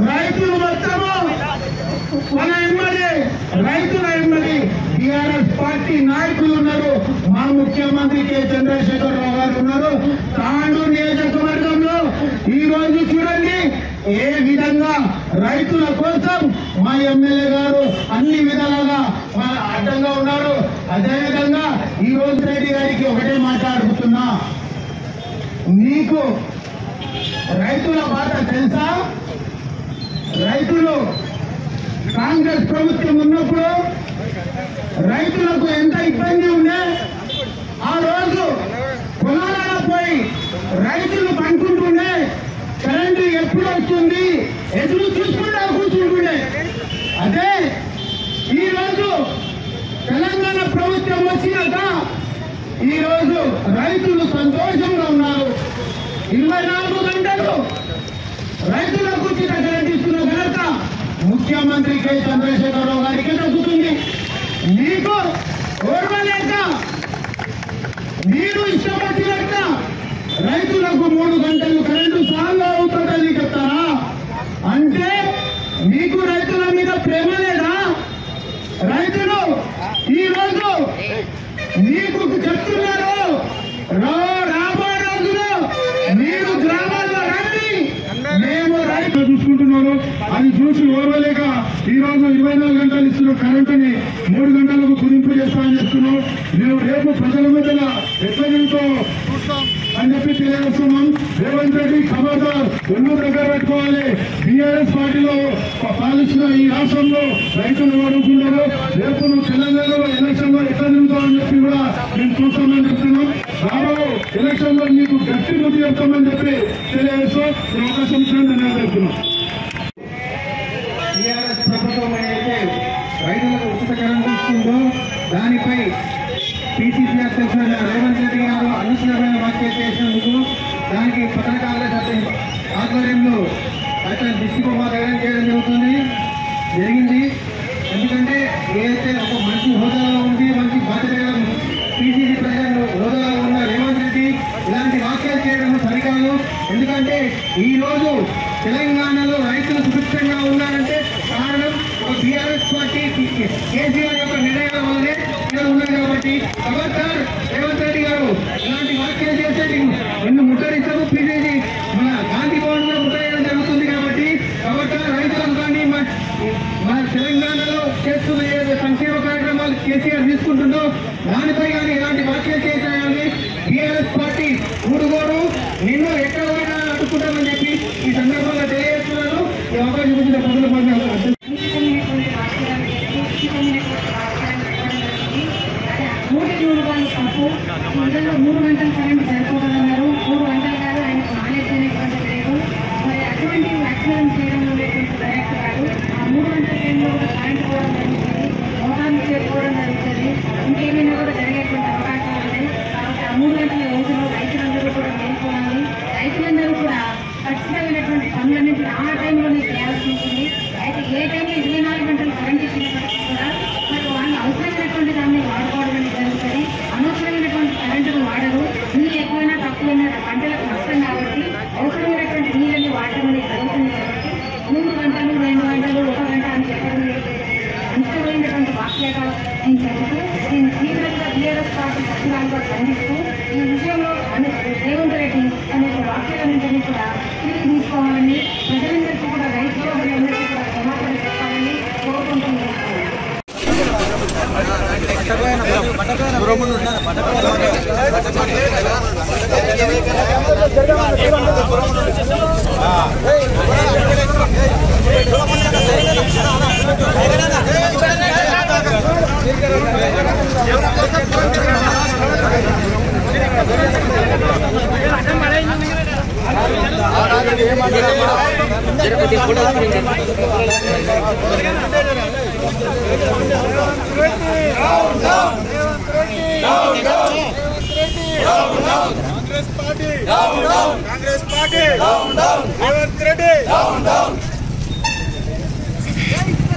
రైతులు మొత్తము మన ఎమ్మెల్యే రైతుల ఎమ్మెల్యే టీఆర్ఎస్ పార్టీ నాయకులు ఉన్నారు. మా ముఖ్యమంత్రి కె చంద్రశేఖరరావు గారు ఉన్నారు. తాండూరు నియోజకవర్గంలో ఈ రోజు చూడండి ఏ విధంగా రైతుల కోసం మా ఎమ్మెల్యే గారు అన్ని విధాలుగా అడ్డంగా ఉన్నారు. అదేవిధంగా ఈ రోజు రెడ్డి గారికి ఒకటే మాట్లాడుతున్నా, నీకు రైతుల బాధ తెలుసా? రైతులు కాంగ్రెస్ ప్రభుత్వం ఉన్నప్పుడు రైతులకు ఎంత ఇబ్బంది ఉండే. ఆ రోజు పొలాలలో పోయి రైతులు పండుకుంటుండే, కరెంటు ఎప్పుడు వస్తుంది ఎదురు చూసుకుంటా కూర్చుంటుండే. అదే ఈ రోజు తెలంగాణ ప్రభుత్వం వచ్చినాక ఈ రోజు రైతులు సంతోషంగా ఉన్నారు. 24 గంటలు రైతులకు ఉచిత కరెంట్ ఇస్తున్న ఘనత ముఖ్యమంత్రి కె చంద్రశేఖరరావు గారికి దక్కుతుంది. మీకు ఓర్వలేక మీరు ఇష్టం వచ్చినట్ట రైతులకు 3 గంటలు కరెంటు సాగు అవుతుందని చెప్తారా? అంటే మీకు రైతుల మీద ప్రేమ లేదా? రైతులు ఈ రోజు మీకు చెప్తున్నారు, రాబోయే రోజులో మీరు గ్రామాల్లో రండి, మేము రైతులు చూసుకుంటున్నారు. అది చూసి ఓర్వలేక ఈ రోజు 24 గంటలు ఇస్తున్న కరెంటుని 3 గంటలకు కుదింపు చేస్తామని చెప్తున్నాం. మేము రేపు ప్రజల మధ్యన ఎట్లా నిలుతో చూస్తాం అని చెప్పి తెలియజేస్తున్నాం. రేవంత్ రెడ్డి ఖబర్దార్ ఒళ్ళు దగ్గర పెట్టుకోవాలి. టీఆర్ఎస్ పార్టీలో పాలిస్తున్న ఈ రాష్ట్రంలో రైతులు అడుగుతున్నారు. రేపు నువ్వు తెలంగాణలో ఎలక్షన్ లో ఎట్లా నిలుతామని చెప్పి కూడా మేము చూస్తామని చెప్తున్నాం. రాబో ఎలక్షన్ లో మీకు గట్టి బుద్ధి చెప్తామని చెప్పి తెలియజేస్తూ ఈ అవకాశం ఇచ్చిన ధన్యవాదాలు. టీఆర్ఎస్ ప్రభుత్వం అయితే రైతులకు ఉచిత కరెంటు ఇస్తుందో దానిపై పిసిసి అధ్యక్షుడు రేవంత్ రెడ్డి గారు అనుచితమైన వ్యాఖ్యలు చేసినందుకు దానికి పత్రికాల ఆధ్వర్యంలో అయితే దిష్టిబొమ్మను చేయడం జరిగింది. ఎందుకంటే ఏదైతే ఒక మంచి హోదాలో ఉంది, మంచి బాధ్యత పిసిసి ప్రెసిడెంట్ హోదాలో ఉన్న రేవంత్ రెడ్డి ఇలాంటి వ్యాఖ్యలు చేయడం సరికాదు. ఎందుకంటే ఈ రోజు తెలంగాణలో రైతులు సుభిక్షంగా ఉన్నారంటే కారణం ఒక టీఆర్ఎస్ పార్టీ కేసీఆర్ యొక్క నిర్ణయాల వల్లనే ఇక్కడ ఉన్నది. కాబట్టి ఖబర్దార్ రేవంత్ రెడ్డి గారు ఇలాంటి వ్యాఖ్యలు చేస్తే నిన్ను ముట్టడిస్తాము. పిసిసి మన గాంధీ భవన్ లో ముట్టడం జరుగుతుంది. కాబట్టి ఖబర్దార్ రైతులకు కానీ మన తెలంగాణలో చేస్తున్న ఏదైతే సంక్షేమ కార్యక్రమాలు కేసీఆర్ తీసుకుంటుందో దానిపై కానీ ఇలాంటి వ్యాఖ్యలు చేసేయాలని టీఆర్ఎస్ పార్టీ ఊరుగోరు నిన్ను ఎక్కడ పోయినా అడ్డుకుంటామని చెప్పి ఈ సందర్భంగా తెలియజేస్తున్నాను. ఈ అవకాశం ఇచ్చిన ప్రజల పట్ల తప్పు. నిజంగా 3 గంటలు కరెంట్ సరిపోతుందన్నారు. 3 గంటలు కాదు, ఆయనకు నాలెడ్జ్ అనేటువంటిది లేదు. మరి అటువంటి వ్యాఖ్యానం చేయడం అనేటువంటి కరెక్ట్ కాదు. ఆ 3 గంటల టైంలో కూడా కరెంట్ పోవడం జరుగుతుంది, మోటార్లు చేరుకోవడం జరుగుతుంది, ఇంకేమైనా కూడా జరిగేటువంటి అవకాశాలు ఉన్నాయి. కాబట్టి ఆ 3 గంటల రోజుల్లో రైతులందరూ కూడా మేల్కోవాలి. రైతులందరూ కూడా ఖచ్చితమైనటువంటి పనులన్నింటినీ ఆ టైంలోనే చేయాల్సి ఉంటుంది. అయితే ఏ టైంలో 24 గంటలు కరెంట్ ఇచ్చినప్పటికీ కూడా మరి వాళ్ళు అవసరమైనటువంటి దాన్ని వాడుకోవడం అనేది జరుగుతుంది. అనవసరమైనటువంటి కరెంటును వాడరు. నీళ్ళు ఎక్కువైనా తక్కువైనా పంటలకు నష్టం కాబట్టి అవసరమైనటువంటి నీళ్ళని వాడటం అనేది జరుగుతుంది. కాబట్టి 3 గంటలు 2 గంటలు 1 గంట అని చెప్పడం ఇష్టమైనటువంటి వాక్యాలు నేను చెబుతూ నేను తీవ్రంగా టీఆర్ఎస్ పార్టీ సభ్యురాలుగా ఖండిస్తూ ఈ విషయంలో రేవంత్ రెడ్డి అనే వాక్యాలన్నింటినీ కూడా తిరిగి తీసుకోవాలని, ప్రజలందరికీ కూడా రైతులు అందరికీ కూడా క్షమాపణ చెప్పాలని కోరుకుంటున్నాను. జరగ Congress party down down Revanth Reddy down down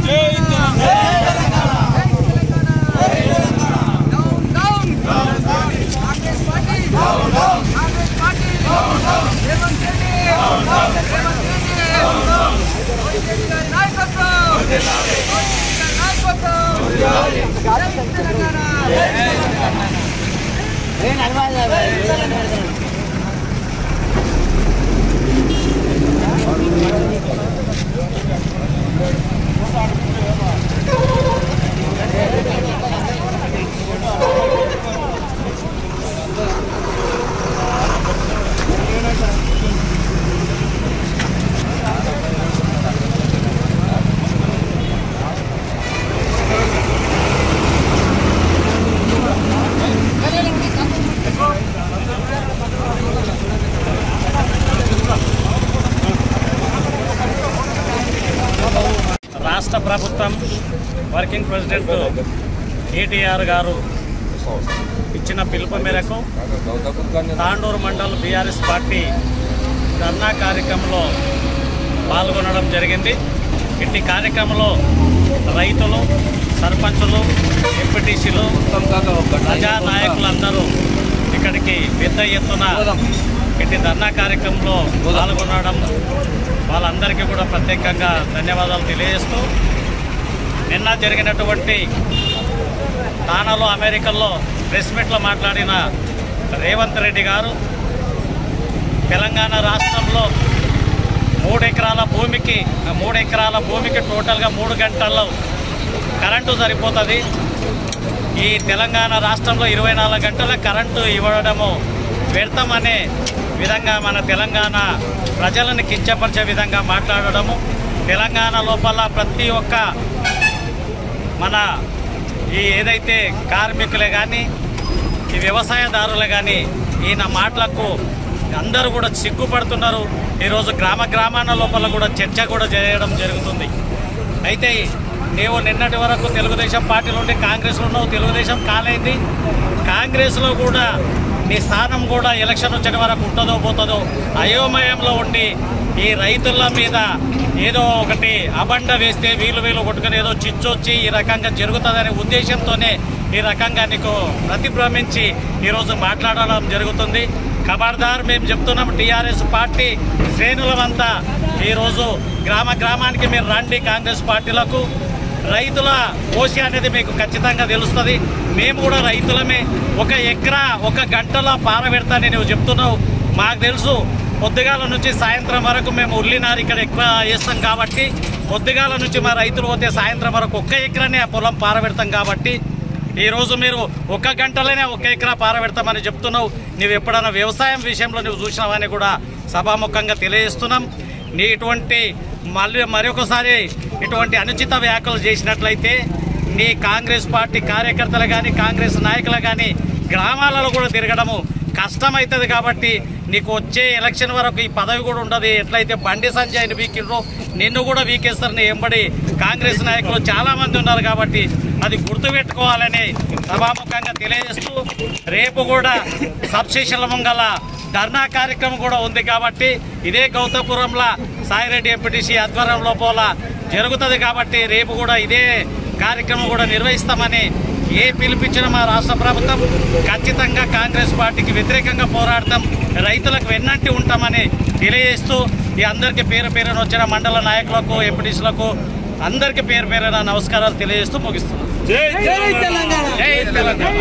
Jai Telangana down down Congress party down down Congress party down down Revanth Reddy down down Revanth Reddy down down నాయకత్వం జై తెలంగాణ రాష్ట్ర ప్రభుత్వం వర్కింగ్ ప్రెసిడెంట్ కేటీఆర్ గారు ఇచ్చిన పిలుపు మేరకు తాండూరు మండల్ బీఆర్ఎస్ పార్టీ ధర్నా కార్యక్రమంలో పాల్గొనడం జరిగింది. ఇట్టి కార్యక్రమంలో రైతులు, సర్పంచులు, ఎంపీటీసీలు, ప్రజా నాయకులందరూ ఇక్కడికి పెద్ద ఎత్తున ఇట్టి ధర్నా కార్యక్రమంలో పాల్గొనడం వాళ్ళందరికీ కూడా ప్రత్యేకంగా ధన్యవాదాలు తెలియజేస్తూ, నిన్న జరిగినటువంటి తానాలో అమెరికాలో ప్రెస్ మీట్లో మాట్లాడిన రేవంత్ రెడ్డి గారు తెలంగాణ రాష్ట్రంలో 3 ఎకరాల భూమికి టోటల్గా 3 గంటల్లో కరెంటు సరిపోతుంది. ఈ తెలంగాణ రాష్ట్రంలో 24 గంటల కరెంటు ఇవ్వడము వ్యర్థమనే విధంగా మన తెలంగాణ ప్రజలను కించపరిచే విధంగా మాట్లాడడము, తెలంగాణ లోపల ప్రతి ఒక్క మన ఈ ఏదైతే కార్మికులే కానీ ఈ వ్యవసాయదారులే కానీ ఈయన మాటలకు అందరూ కూడా సిగ్గుపడుతున్నారు. ఈరోజు గ్రామాల లోపల కూడా చర్చ కూడా చేయడం జరుగుతుంది. అయితే నీవు నిన్నటి వరకు తెలుగుదేశం పార్టీలో ఉండి కాంగ్రెస్లో ఉన్నావు, తెలుగుదేశం కాలేంది. కాంగ్రెస్లో కూడా నీ స్థానం కూడా ఎలక్షన్ వచ్చే వరకు ఉంటుందో పోతుందో అయోమయంలో ఉండి ఈ రైతుల మీద ఏదో ఒకటి అబండ వేస్తే వీళ్ళు కొట్టుకుని ఏదో చిచ్చొచ్చి ఈ రకంగా జరుగుతుందనే ఉద్దేశంతోనే ఈ రకంగా నీకు ప్రతిభ్రమించి ఈరోజు మాట్లాడడం జరుగుతుంది. ఖబర్దార్ మేము చెప్తున్నాం, టీఆర్ఎస్ పార్టీ శ్రేణులమంతా ఈరోజు గ్రామానికి మీరు రండి. కాంగ్రెస్ పార్టీలకు రైతుల కోసి అనేది మీకు ఖచ్చితంగా తెలుస్తుంది. మేము కూడా రైతులమే. 1 ఎకరా 1 గంటలో పారబెడతానని నువ్వు చెప్తున్నావు. మాకు తెలుసు, పొద్దుగాల నుంచి సాయంత్రం వరకు మేము ఉల్లినారు ఇక్కడ ఎక్కువ వేస్తాం కాబట్టి పొద్దుగాల నుంచి మా రైతులు పోతే సాయంత్రం వరకు 1 ఎకరానే ఆ పొలం పారబెడతాం కాబట్టి ఈరోజు మీరు 1 గంటలోనే 1 ఎకరా పారబెడతామని చెప్తున్నావు. నువ్వు ఎప్పుడైనా వ్యవసాయం విషయంలో నువ్వు చూసినావని కూడా సభాముఖంగా తెలియజేస్తున్నాం. నీ ఇటువంటి మరొకసారి ఇటువంటి అనుచిత వ్యాఖ్యలు చేసినట్లయితే నీ కాంగ్రెస్ పార్టీ కార్యకర్తలు కానీ కాంగ్రెస్ నాయకులు కానీ గ్రామాలలో కూడా తిరగడము కష్టమవుతుంది. కాబట్టి నీకు వచ్చే ఎలక్షన్ వరకు ఈ పదవి కూడా ఉండదు. ఎట్లయితే బండి సంజయ్ని వీకిండ్రో నిన్ను కూడా వీకేస్తారని ఎంబడి కాంగ్రెస్ నాయకులు చాలామంది ఉన్నారు. కాబట్టి అది గుర్తుపెట్టుకోవాలని సభాముఖంగా తెలియజేస్తూ, రేపు కూడా సబ్స్టేషన్ల ముంగల ధర్నా కార్యక్రమం కూడా ఉంది. కాబట్టి ఇదే గౌతపురంలో సాయిరెడ్డి ఎంపీటీసీ ఆధ్వర్యంలో పోలా జరుగుతుంది. కాబట్టి రేపు కూడా ఇదే కార్యక్రమం కూడా నిర్వహిస్తామని ఏ పిలిపించిన మా రాష్ట్ర ప్రభుత్వం ఖచ్చితంగా కాంగ్రెస్ పార్టీకి వ్యతిరేకంగా పోరాడతాం, రైతులకు వెన్నంటి ఉంటామని తెలియజేస్తూ ఈ అందరికీ పేరున వచ్చిన మండల నాయకులకు, ఎంపీటీసీలకు అందరికీ పేరున నమస్కారాలు తెలియజేస్తూ ముగిస్తున్నాం. జై తెలంగాణ, జై తెలంగాణ.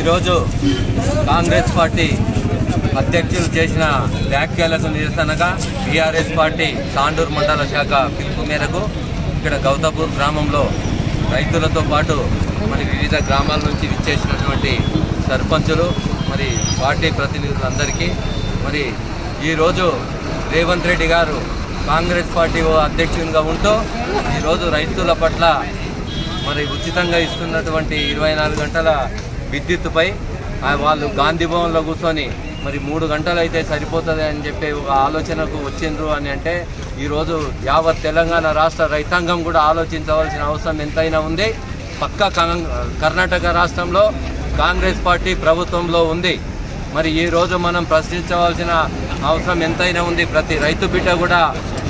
ఈరోజు కాంగ్రెస్ పార్టీ అధ్యక్షులు చేసిన వ్యాఖ్యలకు నిరసనగా బీఆర్ఎస్ పార్టీ తాండూరు మండల శాఖ పిలుపు మేరకు ఇక్కడ గౌతాపూర్ గ్రామంలో రైతులతో పాటు మన వివిధ గ్రామాల నుంచి విచ్చేసినటువంటి సర్పంచులు మరి పార్టీ ప్రతినిధులందరికీ మరి ఈరోజు రేవంత్ రెడ్డి గారు కాంగ్రెస్ పార్టీ అధ్యక్షునిగా ఉంటూ ఈరోజు రైతుల పట్ల మరి ఉచితంగా ఇస్తున్నటువంటి 24 గంటల విద్యుత్తుపై వాళ్ళు గాంధీ భవన్లో కూర్చొని మరి 3 గంటలు అయితే సరిపోతుంది అని చెప్పి ఒక ఆలోచనకు వచ్చిండ్రు అని అంటే ఈరోజు యావత్ తెలంగాణ రాష్ట్ర రైతాంగం కూడా ఆలోచించవలసిన అవసరం ఎంతైనా ఉంది. పక్క కర్ణాటక రాష్ట్రంలో కాంగ్రెస్ పార్టీ ప్రభుత్వంలో ఉంది. మరి ఈరోజు మనం ప్రశ్నించవలసిన అవసరం ఎంతైనా ఉంది. ప్రతి రైతు బిడ్డ కూడా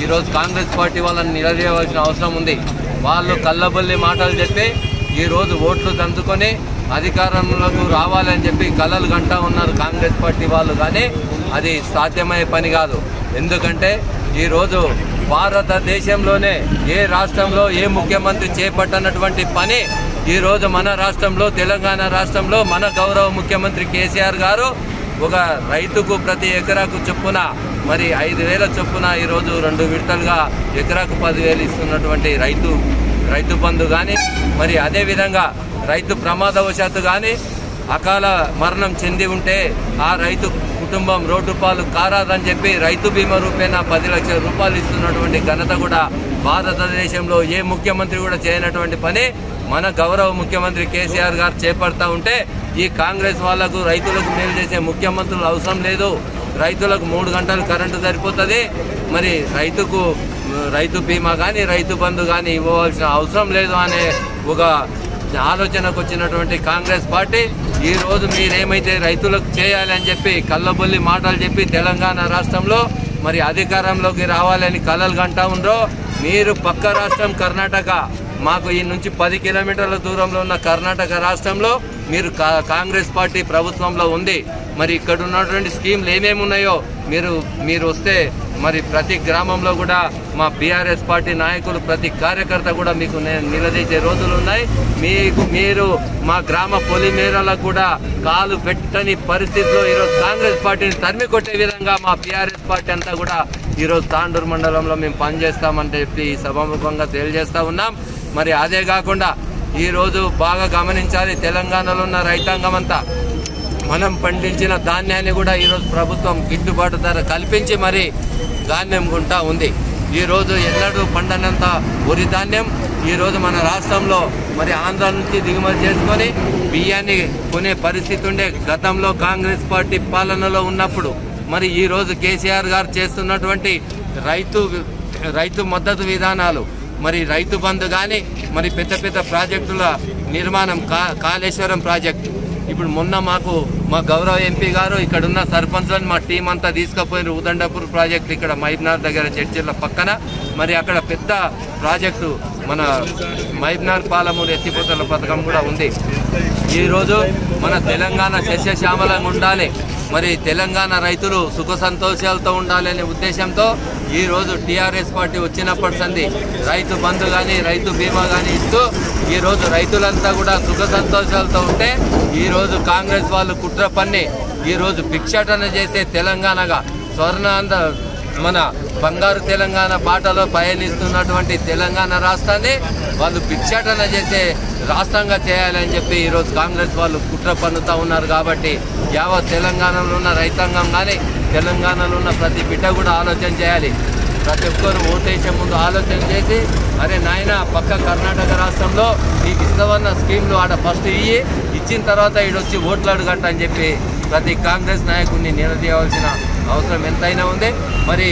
ఈరోజు కాంగ్రెస్ పార్టీ వాళ్ళని నిలదీయవలసిన అవసరం ఉంది. వాళ్ళు కళ్ళబొల్లి మాటలు చెప్పి ఈరోజు ఓట్లు దంచుకొని అధికారంలోకి రావాలని చెప్పి కలలు గంటా ఉన్నారు కాంగ్రెస్ పార్టీ వాళ్ళు. కానీ అది సాధ్యమయ్యే పని కాదు. ఎందుకంటే ఈరోజు భారతదేశంలోనే ఏ రాష్ట్రంలో ఏ ముఖ్యమంత్రి చేపట్టనటువంటి పని ఈరోజు మన రాష్ట్రంలో తెలంగాణ రాష్ట్రంలో మన గౌరవ ముఖ్యమంత్రి కేసీఆర్ గారు ఒక రైతుకు ప్రతి ఎకరాకు చొప్పున మరి 5,000 చొప్పున ఈరోజు 2 విడతలుగా ఎకరాకు 10,000 ఇస్తున్నటువంటి రైతు బంధు కానీ మరి అదేవిధంగా రైతు ప్రమాదవశాత్తు కానీ అకాల మరణం చెంది ఉంటే ఆ రైతు కుటుంబం రోడ్డు పాలు కారాదని చెప్పి రైతు బీమా రూపేణా 10 లక్షల రూపాయలు ఇస్తున్నటువంటి ఘనత కూడా భారతదేశంలో ఏ ముఖ్యమంత్రి కూడా చేయనటువంటి పని మన గౌరవ ముఖ్యమంత్రి కేసీఆర్ గారు చేపడతా ఉంటే ఈ కాంగ్రెస్ వాళ్లకు రైతులకు మేలు చేసే ముఖ్యమంత్రులు అవసరం లేదు. రైతులకు 3 గంటలు కరెంటు సరిపోతుంది. మరి రైతు బీమా కానీ రైతు బంధు కానీ ఇవ్వవలసిన అవసరం లేదు అనే ఒక ఆలోచనకు వచ్చినటువంటి కాంగ్రెస్ పార్టీ ఈరోజు మీరేమైతే రైతులకు చేయాలని చెప్పి కళ్ళబొల్లి మాటలు చెప్పి తెలంగాణ రాష్ట్రంలో మరి అధికారంలోకి రావాలని కలలు కంటా ఉండ్రో మీరు పక్క రాష్ట్రం కర్ణాటక మాకు ఈ నుంచి 10 కిలోమీటర్ల దూరంలో ఉన్న కర్ణాటక రాష్ట్రంలో మీరు కాంగ్రెస్ పార్టీ ప్రభుత్వంలో ఉంది. మరి ఇక్కడ ఉన్నటువంటి స్కీమ్లు ఏమేమి ఉన్నాయో మీరు వస్తే మరి ప్రతి గ్రామంలో కూడా మా బీఆర్ఎస్ పార్టీ నాయకులు ప్రతి కార్యకర్త కూడా మీకు నిలదీసే రోజులు ఉన్నాయి. మీరు మా గ్రామ పొలిమేరలకు కూడా కాలు పెట్టని పరిస్థితిలో ఈరోజు కాంగ్రెస్ పార్టీని తరిమి కొట్టే విధంగా మా బీఆర్ఎస్ పార్టీ అంతా కూడా ఈరోజు తాండూరు మండలంలో మేము పనిచేస్తామని చెప్పి సభాముఖంగా తెలియజేస్తా ఉన్నాం. మరి అదే కాకుండా ఈరోజు బాగా గమనించాలి, తెలంగాణలో ఉన్న రైతాంగం అంతా మనం పండించిన ధాన్యాన్ని కూడా ఈరోజు ప్రభుత్వం గిట్టుబాటు ధర కల్పించి మరి ధాన్యం గుంటా ఉంది. ఈరోజు ఎన్నడూ పండనంత వరి ధాన్యం ఈరోజు మన రాష్ట్రంలో మరి ఆంధ్ర నుంచి దిగుమతి చేసుకొని బియ్యాన్ని కొనే పరిస్థితి ఉండే గతంలో కాంగ్రెస్ పార్టీ పాలనలో ఉన్నప్పుడు. మరి ఈరోజు కేసీఆర్ గారు చేస్తున్నటువంటి రైతు మద్దతు విధానాలు మరి రైతు బంధు కానీ మరి పెద్ద ప్రాజెక్టుల నిర్మాణం కాళేశ్వరం ప్రాజెక్టు ఇప్పుడు మొన్న మా గౌరవ ఎంపీ గారు ఇక్కడున్న సర్పంచ్లను మా టీం అంతా తీసుకుపోయిన ఉదండపూర్ ప్రాజెక్టు ఇక్కడ మైబ్నార్ దగ్గర చర్చిల పక్కన మరి అక్కడ పెద్ద ప్రాజెక్టు మన మైబ్నార్ పాలమూరు ఎత్తిపోతల పథకం కూడా ఉంది. ఈరోజు మన తెలంగాణ సస్యశ్యామలంగా ఉండాలి, మరి తెలంగాణ రైతులు సుఖ సంతోషాలతో ఉండాలనే ఉద్దేశంతో ఈరోజు టీఆర్ఎస్ పార్టీ వచ్చినప్పటి సంది రైతు బంధు కానీ రైతు బీమా కానీ ఇస్తూ ఈరోజు రైతులంతా కూడా సుఖ సంతోషాలతో ఉంటే ఈరోజు కాంగ్రెస్ వాళ్ళు కుట్ర పన్ని ఈరోజు భిక్షాటన చేసే తెలంగాణగా స్వర్ణాంధ్ర మన బంగారు తెలంగాణ బాటలో పయనిస్తున్నటువంటి తెలంగాణ రాష్ట్రాన్ని వాళ్ళు భిక్షాటన చేసే రాష్ట్రంగా చేయాలని చెప్పి ఈరోజు కాంగ్రెస్ వాళ్ళు కుట్ర పన్నుతూ ఉన్నారు. కాబట్టి యావత్ తెలంగాణలో ఉన్న రైతాంగం కానీ తెలంగాణలో ఉన్న ప్రతి బిడ్డ కూడా ఆలోచన చేయాలి. ప్రతి ఒక్కరు ఓటేసే ముందు ఆలోచన చేసి అరే నాయన పక్క కర్ణాటక రాష్ట్రంలో నీకు ఇస్తామన్న స్కీమ్లు ఆడ ఫస్ట్ ఇచ్చిన తర్వాత ఈడొచ్చి ఓట్లు అడుగంట అని చెప్పి ప్రతి కాంగ్రెస్ నాయకుడిని నిలదీయవలసిన అవసరం ఎంతైనా ఉంది. మరి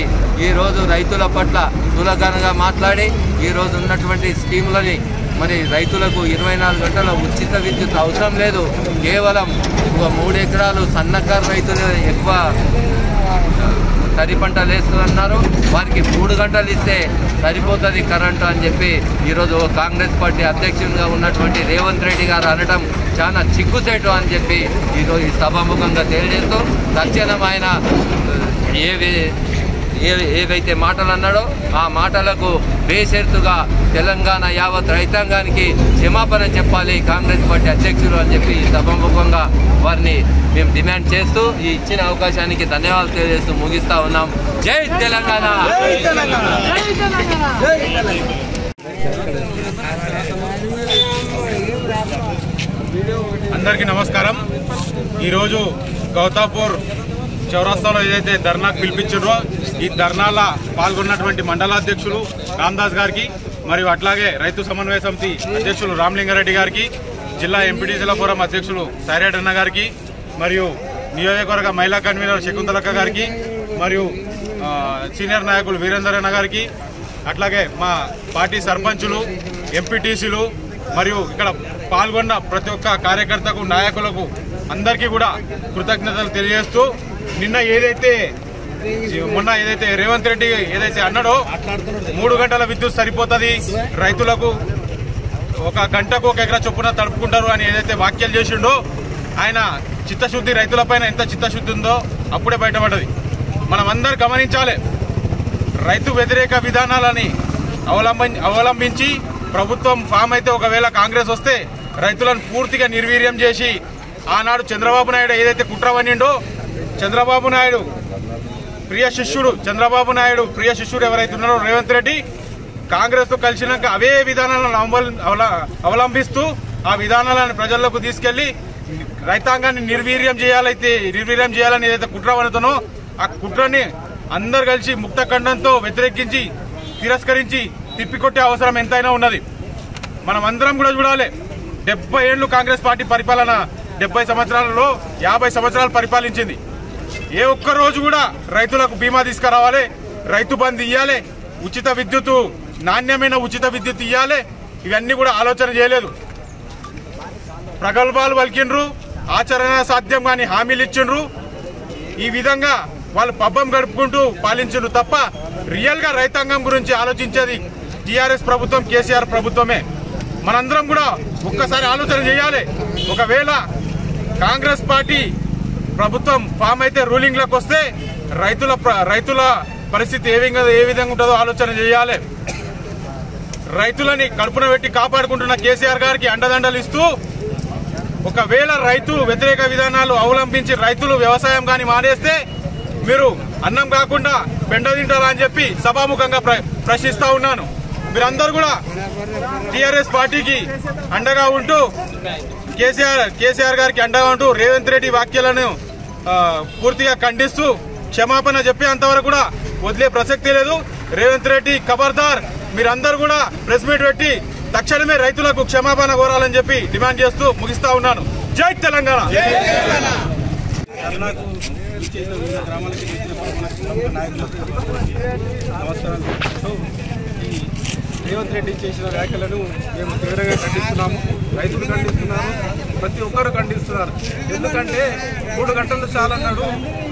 ఈరోజు రైతుల పట్ల చులకనగా మాట్లాడి ఈరోజు ఉన్నటువంటి స్కీములని మరి రైతులకు 24 గంటల ఉచిత విద్యుత్ అవసరం లేదు, కేవలం 3 ఎకరాలు సన్నకారు రైతులు ఎక్కువ తరి పంటలు వేస్తున్నారు, వారికి 3 గంటలు ఇస్తే సరిపోతుంది కరెంటు అని చెప్పి ఈరోజు కాంగ్రెస్ పార్టీ అధ్యక్షునిగా ఉన్నటువంటి రేవంత్ రెడ్డి గారు అనడం చాలా చిగ్గుసేటు అని చెప్పి ఈరోజు ఈ సభాముఖంగా తెలియజేస్తూ తక్షణం ఆయన ఏవైతే మాటలు అన్నాడో ఆ మాటలకు బేషరతుగా తెలంగాణ యావత్ రైతాంగానికి క్షమాపణ చెప్పాలి కాంగ్రెస్ పార్టీ అధ్యక్షులు అని చెప్పి ఈ సభాముఖంగా వారిని మేము డిమాండ్ చేస్తూ ఈ ఇచ్చిన అవకాశానికి ధన్యవాదాలు తెలియజేస్తూ ముగిస్తా ఉన్నాం. జై తెలంగాణ. అందరికీ నమస్కారం. ఈరోజు గౌతాపూర్ చౌరస్తాలో ఏదైతే ధర్నాకు పిలిపించారో ఈ ధర్నాల పాల్గొన్నటువంటి మండలాధ్యక్షులు రామదాస్ గారికి మరియు అట్లాగే రైతు సమన్వయ సమితి అధ్యక్షులు రామలింగారెడ్డి గారికి, జిల్లా ఎంపీటీసీల ఫోరం అధ్యక్షులు సాయిరెడ్డి అన్న గారికి, మరియు నియోజకవర్గ మహిళా కన్వీనర్ శకుంతలక్క గారికి, మరియు సీనియర్ నాయకులు వీరేందర్ అన్న గారికి, అట్లాగే మా పార్టీ సర్పంచులు, ఎంపీటీసీలు మరియు ఇక్కడ పాల్గొన్న ప్రతి ఒక్క కార్యకర్తకు, నాయకులకు అందరికీ కూడా కృతజ్ఞతలు తెలియజేస్తూ, మొన్న ఏదైతే రేవంత్ రెడ్డి ఏదైతే అన్నాడో 3 గంటల విద్యుత్ సరిపోతుంది రైతులకు, 1 గంటకు 1 ఎకరా చొప్పున తడుపుకుంటారు అని ఏదైతే వ్యాఖ్యలు చేసిండో ఆయన చిత్తశుద్ధి రైతులపైన ఎంత చిత్తశుద్ధి ఉందో అప్పుడే బయటపడ్డది. మనం అందరూ గమనించాలి. రైతు వ్యతిరేక విధానాలని అవలంబించి ప్రభుత్వం ఫామ్ అయితే ఒకవేళ కాంగ్రెస్ వస్తే రైతులను పూర్తిగా నిర్వీర్యం చేసి ఆనాడు చంద్రబాబు నాయుడు ఏదైతే కుట్ర పన్నిండో చంద్రబాబు నాయుడు ప్రియ శిష్యుడు ఎవరైతే ఉన్నారో రేవంత్ రెడ్డి కాంగ్రెస్ తో కలిసినాక అవే విధానాలను అవలంబిస్తూ ఆ విధానాలను ప్రజల్లోకి తీసుకెళ్లి రైతాంగాన్ని నిర్వీర్యం చేయాలని ఏదైతే కుట్ర పన్నుతానో ఆ కుట్రని అందరు కలిసి ముక్త ఖండంతో వ్యతిరేకించి తిరస్కరించి తిప్పికొట్టే అవసరం ఎంతైనా ఉన్నది. మనం అందరం కూడా చూడాలి. 70 ఏళ్లు కాంగ్రెస్ పార్టీ పరిపాలన, 70 సంవత్సరాలలో 50 సంవత్సరాలు పరిపాలించింది. ఏ ఒక్క రోజు కూడా రైతులకు బీమా తీసుకురావాలి, రైతు బంధు ఇవ్వాలి, ఉచిత విద్యుత్, నాణ్యమైన ఉచిత విద్యుత్ ఇవ్వాలి, ఇవన్నీ కూడా ఆలోచన చేయలేదు. ప్రగల్భాలు పలికిండ్రు, ఆచరణ సాధ్యం కానీ హామీలు ఇచ్చిండ్రు. ఈ విధంగా వాళ్ళు పబ్బం గడుపుకుంటూ పాలించిండ్రు తప్ప రియల్ గా రైతాంగం గురించి ఆలోచించేది టీఆర్ఎస్ ప్రభుత్వం, కేసీఆర్ ప్రభుత్వమే. మనందరం కూడా ఒక్కసారి ఆలోచన చేయాలి. ఒకవేళ కాంగ్రెస్ పార్టీ ప్రభుత్వం ఫామ్ అయితే రూలింగ్ లోకి వస్తే రైతుల పరిస్థితి ఏ విధంగా ఉంటుందో ఆలోచన చేయాలి. రైతులని కడుపున పెట్టి కాపాడుకుంటున్న కేసీఆర్ గారికి అండదండలు ఇస్తూ ఒకవేళ రైతు వ్యతిరేక విధానాలు అవలంబించి రైతులు వ్యవసాయం కానీ మానేస్తే మీరు అన్నం కాకుండా పెండ తింటారా అని చెప్పి సభాముఖంగా ప్రశ్నిస్తా ఉన్నాను. మీరందరూ కూడా టీఆర్ఎస్ పార్టీకి అండగా ఉంటూ కేసీఆర్ గారికి అండగా ఉంటూ రేవంత్ రెడ్డి వ్యాఖ్యలను పూర్తిగా ఖండిస్తూ క్షమాపణ చెప్పేంతవరకు కూడా వదిలే ప్రసక్తి లేదు. రేవంత్ రెడ్డి ఖబర్దార్, మీరందరూ కూడా ప్రెస్ మీట్ పెట్టి తక్షణమే రైతులకు క్షమాపణ కోరాలని చెప్పి డిమాండ్ చేస్తూ ముగిస్తా ఉన్నాను. జై తెలంగాణ. రేవంత్ రెడ్డి చేసిన వ్యాఖ్యలను మేము తీవ్రంగా ఖండిస్తున్నాము. రైతులు ఖండిస్తున్నారు, ప్రతి ఒక్కరు ఖండిస్తున్నారు. ఎందుకంటే 3 గంటలు చాలన్నాడు.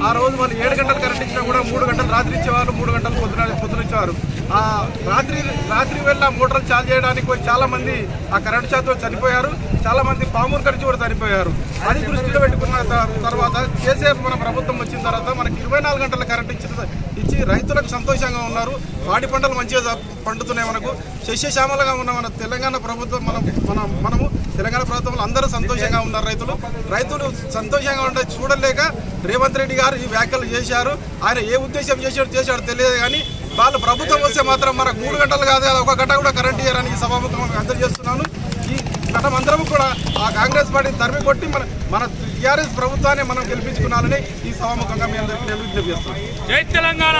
ఆ రోజు వాళ్ళు 7 గంటలు కరెంట్ ఇచ్చినా కూడా 3 గంటలు రాత్రి ఇచ్చేవారు, 3 గంటలు పొద్దున ఇచ్చేవారు. ఆ రాత్రి వేళ మోటార్లు చార్జ్ చేయడానికి చాలా మంది ఆ కరెంట్ షాక్తో చనిపోయారు. చాలా మంది పామూరు కడిచి కూడా చనిపోయారు. అది దృష్టిలో పెట్టుకున్న తర్వాత కేసీఆర్ మన ప్రభుత్వం వచ్చిన తర్వాత మనకి 24 గంటల కరెంట్ ఇచ్చి రైతులకు సంతోషంగా ఉన్నారు. వాడి పంటలు మంచిగా పండుతున్నాయి. మనకు శస్యశ్యామలుగా ఉన్న మన తెలంగాణ ప్రభుత్వం మనము తెలంగాణ ప్రభుత్వంలో అందరూ సంతోషంగా ఉన్నారు. రైతులు సంతోషంగా ఉండే చూడలేక రేవంత్ రెడ్డి గారు ఈ వ్యాఖ్యలు చేశారు. ఆయన ఏ ఉద్దేశం చేశాడో తెలియదు కానీ వాళ్ళు ప్రభుత్వం వస్తే మాత్రం మనకు 3 గంటలు కాదు, 1 గంట కూడా కరెంట్ ఇవ్వడానికి సభాముఖంగా అందజేస్తున్నాను. ఈ మనమందరం కూడా ఆ కాంగ్రెస్ పార్టీని తరిమి కొట్టి మన టీఆర్ఎస్ ప్రభుత్వాన్ని మనం గెలిపించుకున్నాలని ఈ సభాముఖంగా మీ అందరికీ నేను విజ్ఞప్తి చేస్తున్నాను. జై తెలంగాణ.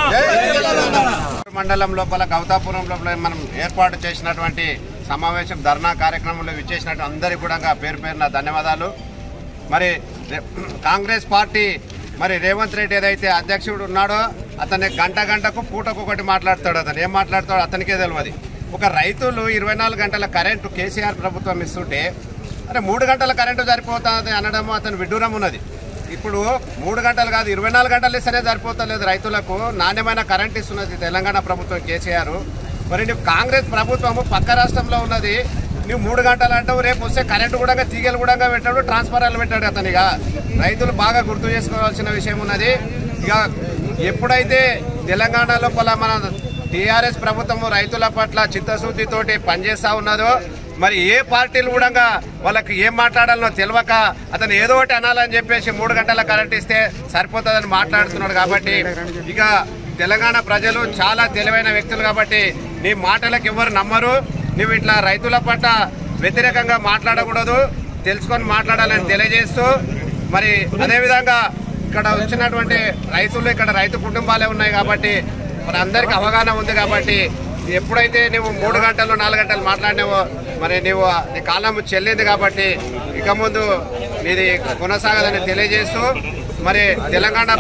మండలం లోపల గౌతాపురం లోపల మనం ఏర్పాటు చేసినటువంటి సమావేశం ధర్నా కార్యక్రమంలో విచ్చేసినట్టు అందరికీ కూడా పేరున ధన్యవాదాలు. మరి కాంగ్రెస్ పార్టీ మరి రేవంత్ రెడ్డి ఏదైతే అధ్యక్షుడు ఉన్నాడో అతన్ని గంటకు పూటకు ఒకటి మాట్లాడతాడు. అతను ఏం మాట్లాడతాడో అతనికే తెలియదు. ఒక రైతులు 24 గంటల కరెంటు కేసీఆర్ ప్రభుత్వం ఇస్తుంటే అరే 3 గంటల కరెంటు సరిపోతుంది అనడము అతను విడ్డూరం ఉన్నది. ఇప్పుడు 3 గంటలు కాదు 24 గంటలు ఇస్తేనే సరిపోతలేదు. రైతులకు నాణ్యమైన కరెంట్ ఇస్తున్నది తెలంగాణ ప్రభుత్వం కేసీఆర్. మరి నువ్వు కాంగ్రెస్ ప్రభుత్వము పక్క రాష్ట్రంలో ఉన్నది, నువ్వు 3 గంటలు అంటావు, రేపు వస్తే కరెంటు కూడా తీగలు కూడా పెట్టాడు, ట్రాన్స్ఫార్మర్లు పెట్టాడు అతనిగా. రైతులు బాగా గుర్తు చేసుకోవాల్సిన విషయం ఉన్నది. ఇక ఎప్పుడైతే తెలంగాణ లోపల మన టీఆర్ఎస్ ప్రభుత్వం రైతుల పట్ల చిత్తశుద్ధితోటి పనిచేస్తూ ఉన్నదో మరి ఏ పార్టీలు కూడా వాళ్ళకి ఏం మాట్లాడాలనో తెలియక అతను ఏదో ఒకటి అనాలని చెప్పేసి 3 గంటల కరెంట్ ఇస్తే సరిపోతుందని మాట్లాడుతున్నాడు. కాబట్టి ఇక తెలంగాణ ప్రజలు చాలా తెలివైన వ్యక్తులు కాబట్టి నీ మాటలకు ఎవరు నమ్మరు. నువ్వు ఇట్లా రైతుల పట్ల వ్యతిరేకంగా మాట్లాడకూడదు, తెలుసుకొని మాట్లాడాలని తెలియజేస్తూ మరి అదేవిధంగా ఇక్కడ వచ్చినటువంటి రైతులు ఇక్కడ రైతు కుటుంబాలే ఉన్నాయి కాబట్టి మరి అందరికీ అవగాహన ఉంది కాబట్టి ఎప్పుడైతే నువ్వు 3 గంటలు 4 గంటలు మాట్లాడినావో మరి నువ్వు నీ కాలం చెల్లింది కాబట్టి ఇక ముందు నీది కొనసాగదని తెలియజేస్తూ మరి తెలంగాణ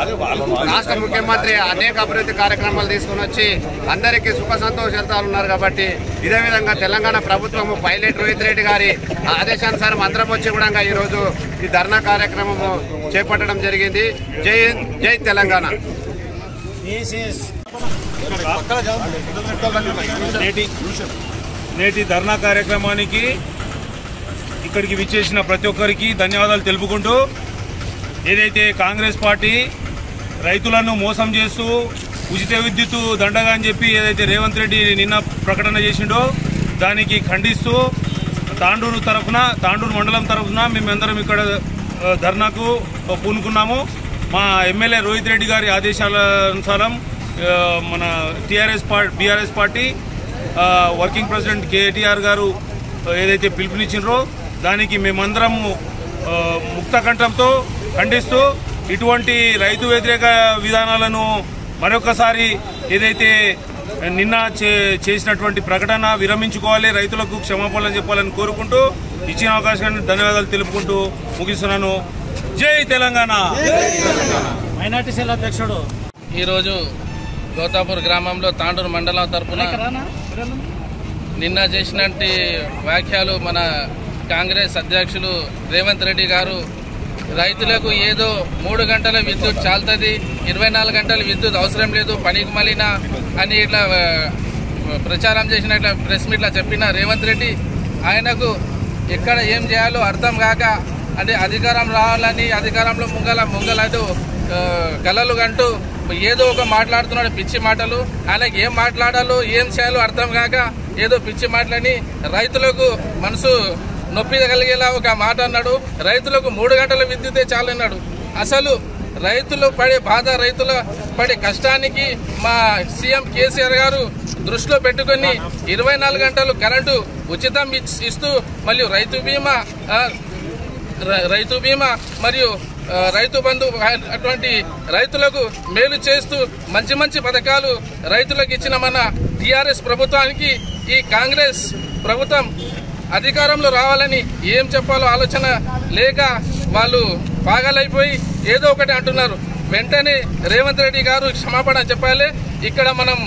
రాష్ట్ర ముఖ్యమంత్రి అనేక అభివృద్ధి కార్యక్రమాలు తీసుకుని వచ్చి అందరికీ సుఖ సంతోషాలతో ఉన్నారు కాబట్టి ఇదే విధంగా తెలంగాణ ప్రభుత్వం పైలట్ రోహిత్ రెడ్డి గారి ఆదేశానుసారం అందరం వచ్చి కూడా ఈరోజు ఈ ధర్నా కార్యక్రమము చేపట్టడం జరిగింది. జై హింద్, జై తెలంగాణ. నేటి ధర్నా కార్యక్రమానికి ఇక్కడికి విచ్చేసిన ప్రతి ఒక్కరికి ధన్యవాదాలు తెలుపుకుంటూ, ఏదైతే కాంగ్రెస్ పార్టీ రైతులను మోసం చేస్తూ ఉచిత విద్యుత్తు దండగా అని చెప్పి ఏదైతే రేవంత్ రెడ్డి నిన్న ప్రకటన చేసిండో దానికి ఖండిస్తూ తాండూరు మండలం తరఫున మేమందరం ఇక్కడ ధర్నాకు పూనుకున్నాము. మా ఎమ్మెల్యే రోహిత్ రెడ్డి గారి ఆదేశాలనుసారం మన BRS party working president KTR గారు ఏదైతే పిలుపునిచ్చినరో దానికి మేమందరం ముక్త కంఠంతో ఖండిస్తూ ఇటువంటి రైతు వ్యతిరేక విధానాలను మరొకసారి ఏదైతే నిన్న చేసినటువంటి ప్రకటన విరమించుకోవాలి, రైతులకు క్షమాపణలు చెప్పాలని కోరుకుంటూ ఇచ్చిన అవకాశాన్ని ధన్యవాదాలు తెలుపుకుంటూ ముగిస్తున్నాను. జై తెలంగాణ. మైనార్టీ సెల్ అధ్యక్షుడు ఈరోజు గౌతాపూర్ గ్రామంలో తాండూరు మండలం తరఫున నిన్న చేసినట్టు వ్యాఖ్యలు మన కాంగ్రెస్ అధ్యక్షులు రేవంత్ రెడ్డి గారు రైతులకు ఏదో 3 గంటల విద్యుత్ చాలుతుంది, 24 గంటల విద్యుత్ అవసరం లేదు, పనికి మలిన అని ఇట్లా ప్రచారం చేసినట్ల ప్రెస్ మీట్లో చెప్పిన రేవంత్ రెడ్డి ఆయనకు ఎక్కడ ఏం చేయాలో అర్థం కాక అంటే అధికారం రావాలని అధికారంలో ముంగలతో కలలు కంటూ ఏదో ఒక మాట్లాడుతున్నాడు పిచ్చి మాటలు. ఆయనకి ఏం మాట్లాడాలో ఏం చేయాలో అర్థం కాక ఏదో పిచ్చి మాటలని రైతులకు మనసు నొప్పి కలిగేలా ఒక మాట అన్నాడు. రైతులకు 3 గంటల విద్యుతే చాలన్నాడు. అసలు రైతులు పడే బాధ, రైతుల పడే కష్టానికి మా సీఎం కేసీఆర్ గారు దృష్టిలో పెట్టుకుని 24 గంటలు కరెంటు ఉచితం ఇస్తూ మరియు రైతు బీమా మరియు రైతు బంధు అటువంటి రైతులకు మేలు చేస్తూ మంచి పథకాలు రైతులకు ఇచ్చిన మన టీఆర్ఎస్ ప్రభుత్వానికి ఈ కాంగ్రెస్ ప్రభుత్వం అధికారంలో రావాలని ఏం చెప్పాలో ఆలోచన లేక వాళ్ళు పాగలైపోయి ఏదో ఒకటి అంటున్నారు. వెంటనే రేవంత్ రెడ్డి గారు క్షమాపణ చెప్పాలి. ఇక్కడ మనం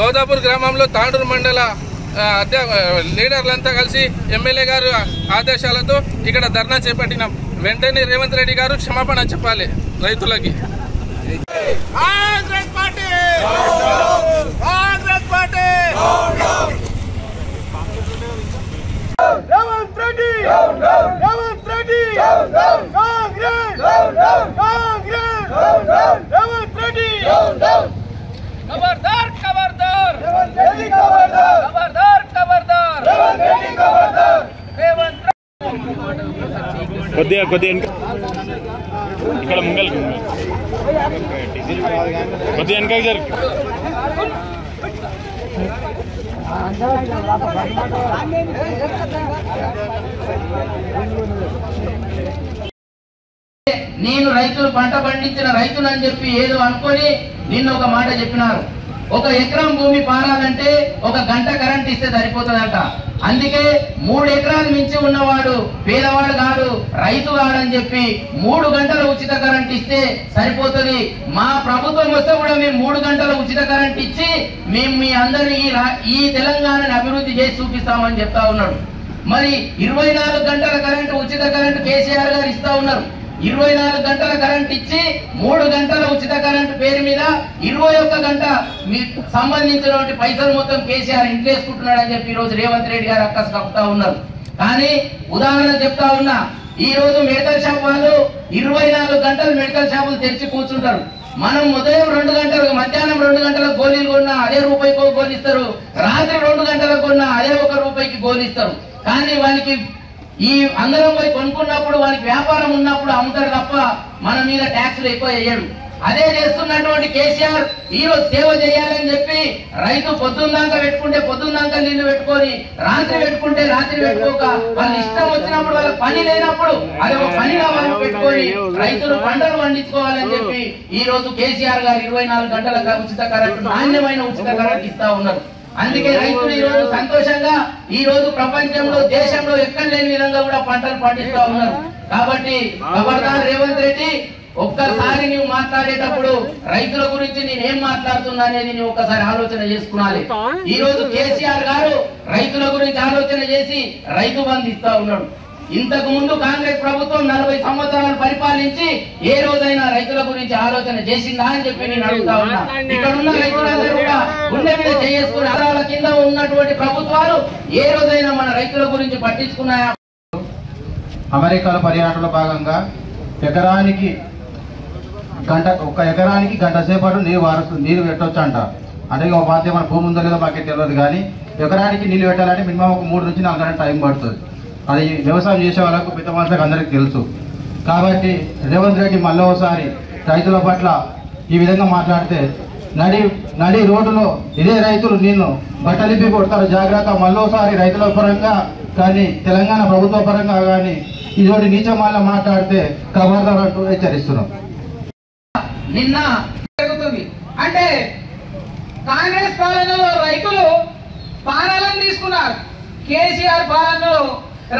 గౌదాపూర్ గ్రామంలో తాండూరు మండల లీడర్లంతా కలిసి ఎమ్మెల్యే గారు ఆదేశాలతో ఇక్కడ ధర్నా చేపట్టినాం. వెంటనే రేవంత్ రెడ్డి గారు క్షమాపణ చెప్పాలి రైతులకి. खबरदार खबरदार खबरदार खबरदार కొద్దిగా ఇక్కడ ముంగల్ కొద్దిగా వెనక జరు. నేను రైతులు పంట పండించిన రైతులు అని చెప్పి ఏదో అనుకొని నిన్న ఒక మాట చెప్పినారు. 1 ఎకరం భూమి పారాలంటే 1 గంట కరెంట్ ఇస్తే సరిపోతుందంట. అందుకే 3 ఎకరాలు మించి ఉన్నవాడు పేదవాడు కాదు, రైతు కాడని చెప్పి 3 గంటల ఉచిత కరెంట్ ఇస్తే సరిపోతుంది. మా ప్రభుత్వం వస్తే కూడా మేము 3 గంటల ఉచిత కరెంట్ ఇచ్చి మేము మీ అందరినీ ఈ తెలంగాణని అభివృద్ధి చేసి చూపిస్తామని చెప్తా ఉన్నాడు. మరి 24 గంటల కరెంటు ఉచిత కరెంటు కేసీఆర్ గారు ఇస్తా ఉన్నారు. 24 గంటల కరెంట్ ఇచ్చి 3 గంటల ఉచిత కరెంటు పేరు మీద 21 గంట మీకు సంబంధించినటువంటి పైసలు మొత్తం కేసీఆర్ ఇంట్లేసుకుంటున్నాడు అని చెప్పి ఈ రోజు రేవంత్ రెడ్డి గారు అక్కసు కప్పుతా ఉన్నారు. కానీ ఉదాహరణ చెప్తా ఉన్నా, ఈ రోజు మెడికల్ షాప్ వాళ్ళు 24 గంటలు మెడికల్ షాపులు తెరిచి కూర్చుంటారు. మనం ఉదయం 2 గంటలకు, మధ్యాహ్నం 2 గంటలకు గోళీలు కొన్నా అదే రూపాయికి గోలిస్తారు, రాత్రి 2 గంటలకు కొన్నా అదే 1 రూపాయికి గోలిస్తారు. కానీ వానికి ఈ అందరం పోయి కొనుక్కున్నప్పుడు వానికి వ్యాపారం ఉన్నప్పుడు అమ్ముతారు తప్ప మన మీద ట్యాక్సులు ఎక్కువ వేయడు. అదే చేస్తున్నటువంటి కేసీఆర్ ఈ రోజు సేవ చేయాలని చెప్పి రైతు పొద్దున్నాక పెట్టుకుంటే పొద్దున్నాక నీళ్లు పెట్టుకొని రాత్రి పెట్టుకుంటే రాత్రి పెట్టుకోక వాళ్ళు ఇష్టం వచ్చినప్పుడు వాళ్ళ పని లేనప్పుడు అది ఒక పనిగా వాళ్ళు పెట్టుకొని రైతులు పంటలు పండించుకోవాలని చెప్పి ఈ రోజు కేసీఆర్ గారు 24 గంటల ఉచిత కరెంటు నాణ్యమైన ఉచిత కరెంటు ఇస్తా ఉన్నారు. అందుకే రైతులు ఈ రోజు సంతోషంగా ఈ రోజు ప్రపంచంలో దేశంలో ఎక్కడ లేని విధంగా కూడా పంటలు పండిస్తా ఉన్నారు. కాబట్టి ఖబర్దార్ రేవంత్ రెడ్డి, ఒక్కసారి నువ్వు మాట్లాడేటప్పుడు రైతుల గురించి నేనేం మాట్లాడుతున్నా అనేది నువ్వు ఒక్కసారి ఆలోచన చేసుకున్నాలి. ఈ రోజు కేసీఆర్ గారు రైతుల గురించి ఆలోచన చేసి రైతు బంధు ఇస్తా ఉన్నాడు. ఇంతకు ముందు కాంగ్రెస్ ప్రభుత్వం 40 సంవత్సరాలు పరిపాలించి ఏ రోజైనా రైతుల గురించి ఆలోచన చేసిందా అని చెప్పి నేను అడుగుతా ఉన్నా. ఇక్కడ ఉన్న రైతులందరూ కూడా గుండె మీద చేసుకుని అరాల కింద ఉన్నటువంటి ప్రభుత్వాలు ఏ రోజైనా మన రైతుల గురించి పట్టించుకున్నాయా? అమెరికాలో పర్యటనలో భాగంగా ఒక ఎకరానికి గంట సేపటి నీరు పెట్టొచ్చు అంట. అంటే ఒక బాధ్యత మన భూమి ఉందో లేదో మాకే తెలియదు, కానీ ఎకరానికి నీళ్ళు పెట్టాలంటే మినిమం ఒక 3 నుంచి 4 గంటల టైం పడుతుంది. అది వ్యవసాయం చేసే వాళ్ళకు పెద్ద మనుషులకు అందరికీ తెలుసు. కాబట్టి రేవంత్ రెడ్డి మళ్ళీ ఒకసారి రైతుల పట్ల ఈ విధంగా మాట్లాడితే నడి రోడ్డులో ఇదే రైతులు నిన్ను బట్టలిప్పి కొడతారు, జాగ్రత్త. మళ్ళీసారి రైతుల పరంగా కానీ తెలంగాణ ప్రభుత్వ పరంగా కానీ ఇదోటి నీచమాల మాట్లాడితే ఖబర్దార్ అంటూ హెచ్చరిస్తున్నాం. నిన్న జరుగుతుంది అంటే కాంగ్రెస్ పాలనలో రైతులు పానాలను తీసుకున్నారు, కేసీఆర్ పాలనలో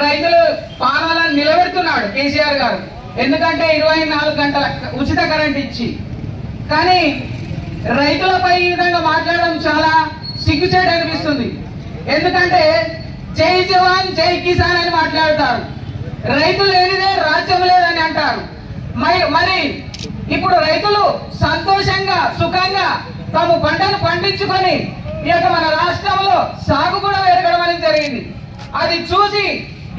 రైతులు పానాలను నిలబెడుతున్నాడు కేసీఆర్ గారు. ఎందుకంటే 24 గంటల ఉచిత కరెంట్ ఇచ్చి, కానీ రైతులపై ఈ విధంగా మాట్లాడడం చాలా సిగ్గుచేటు అనిపిస్తుంది. ఎందుకంటే జై జవాన్ జై కిసాన్ అని మాట్లాడతారు, రైతు లేనిదే రాజ్యం లేదని అంటారు. మరి ఇప్పుడు రైతులు సంతోషంగా సుఖంగా తాము పంటను పండించుకొని ఈ యొక్క మన రాష్ట్రంలో సాగు కూడా పెరగడం అనేది జరిగింది. అది చూసి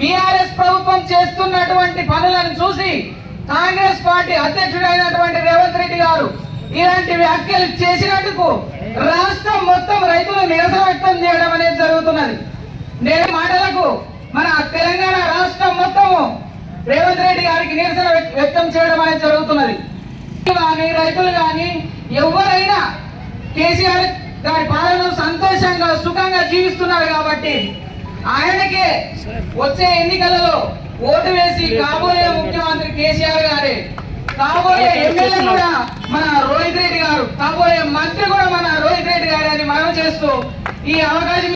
బీఆర్ఎస్ ప్రభుత్వం చేస్తున్నటువంటి పనులను చూసి కాంగ్రెస్ పార్టీ అధ్యక్షుడైనటువంటి రేవంత్ రెడ్డి గారు ఇలాంటి వ్యాఖ్యలు చేసినందుకు రాష్ట్రం మొత్తం రైతులు నిరసన వ్యక్తం చేయడం అనేది జరుగుతున్నది. నేను మాటలకు మన తెలంగాణ రాష్ట్రం మొత్తము రేవంత్ రెడ్డి గారికి నిరసన వ్యక్తం చేయడం అనేది జరుగుతున్నది. రైతులు కానీ ఎవరైనా కేసీఆర్ గారి పాలన సంతోషంగా సుఖంగా జీవిస్తున్నారు కాబట్టి ఆయనకే వచ్చే ఎన్నికలలో ఓటు వేసి కాబోయే ముఖ్యమంత్రి కేసీఆర్ గారే, కాబోయే ఎమ్మెల్యే కూడా మన రోహిత్ రెడ్డి గారు, కాబోయే మంత్రి కూడా మన రోహిత్ రెడ్డి గారు అని మనం చేస్తూ ఈ అవకాశం.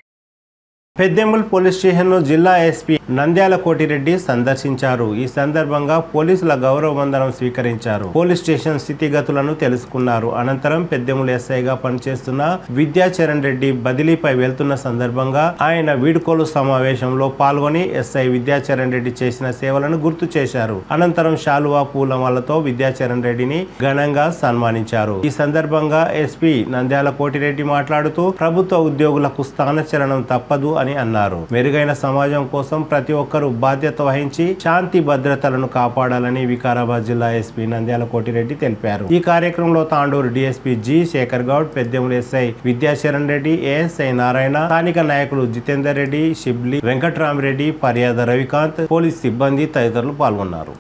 పెద్దెముల్ పోలీస్ స్టేషన్ను జిల్లా ఎస్పీ నంద్యాల కోటిరెడ్డి సందర్శించారు. ఈ సందర్భంగా పోలీసుల గౌరవ వందనం స్వీకరించారు. పోలీస్ స్టేషన్ స్థితిగతులను తెలుసుకున్నారు. అనంతరం పెద్దెముల్ ఎస్ఐగా పనిచేస్తున్న విద్యాచరణ్ రెడ్డి బదిలీపై వెళ్తున్న సందర్భంగా ఆయన వీడ్కోలు సమావేశంలో పాల్గొని ఎస్ఐ విద్యాచరణ్ రెడ్డి చేసిన సేవలను గుర్తు చేశారు. అనంతరం శాలువా పూలమాలతో విద్యాచరణ్ రెడ్డిని ఘనంగా సన్మానించారు. ఈ సందర్భంగా ఎస్పీ నంద్యాల కోటిరెడ్డి మాట్లాడుతూ ప్రభుత్వ ఉద్యోగులకు స్థానచలనం తప్పదు అని అన్నారు. మెరుగైన సమాజం కోసం ప్రతి ఒక్కరూ బాధ్యత వహించి శాంతి భద్రతలను కాపాడాలని వికారాబాద్ జిల్లా ఎస్పీ నంద్యాల కోటిరెడ్డి తెలిపారు. ఈ కార్యక్రమంలో Tandur DSP G Sekhar Goud, Peddemul SI Vidyacharan Reddy, ASI Narayana, స్థానిక నాయకులు జితేందర్ రెడ్డి, షిబ్లీ వెంకట్రామరెడ్డి, పర్యాద రవికాంత్, పోలీస్ సిబ్బంది తదితరులు పాల్గొన్నారు.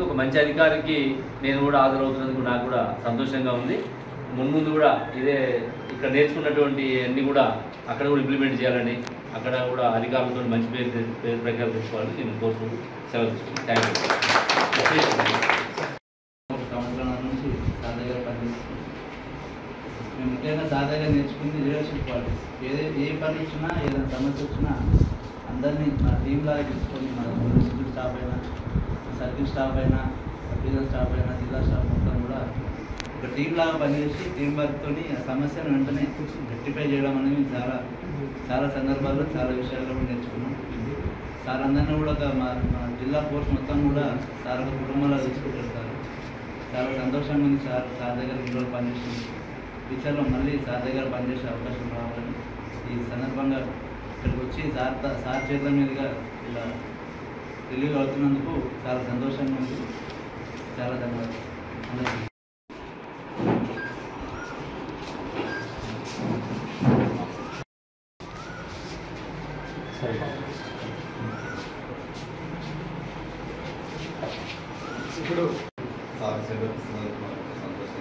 ఒక మంచి అధికారికి నేను కూడా హాజరవుతున్నందుకు నాకు కూడా సంతోషంగా ఉంది. ముందు కూడా ఇదే ఇక్కడ నేర్చుకున్నటువంటి అన్ని కూడా అక్కడ కూడా ఇంప్లిమెంట్ చేయాలని, అక్కడ కూడా అధికారులతో మంచి పేరు ప్రకారం తెచ్చుకోవాలని నేను కోరుకుంటూ సెలవు తీసుకుంటాను. Thank you. సంవత్సరాల నుంచి సార్ దగ్గర పనిచేస్తున్నాం. మేము ముఖ్యంగా సార్ దగ్గర నేర్చుకుంది లీడర్షిప్ క్వాలిటీస్. ఏ పని ఇచ్చినా ఏదైనా సమస్య వచ్చినా అందరినీ మన టీం లాగా తీసుకొని, మన మున్సిపల్ స్టాఫ్ అయినా, సర్కిల్ స్టాఫ్ అయినా, సబ్డివిజనల్ స్టాఫ్ అయినా, జిల్లా స్టాఫ్ మొత్తం కూడా ఒక టీం లాగా పనిచేసి టీం వర్క్తో ఆ సమస్యను వెంటనే రెక్టిఫై చేయడం అనేది చాలా సందర్భాల్లో చాలా విషయాల్లో కూడా నేర్చుకున్నాం. సార్ అందరినీ కూడా మా జిల్లా ఫోర్స్ మొత్తం కూడా సార్ ఒక కుటుంబంలో తీసుకుంటారు. చాలా సంతోషంగా ఉంది సార్ దగ్గర ఇంట్లో పనిచేస్తుంది. ఫ్యూచర్లో మళ్ళీ సార్ దగ్గర పనిచేసే అవకాశం రావాలని ఈ సందర్భంగా ఇక్కడికి వచ్చి సార్ చేతుల మీదుగా ఇలా రిలీవ్ అవుతున్నందుకు చాలా సంతోషంగా ఉంది. చాలా ధన్యవాదాలు. ఇప్పుడు సార్ సంతోషంగా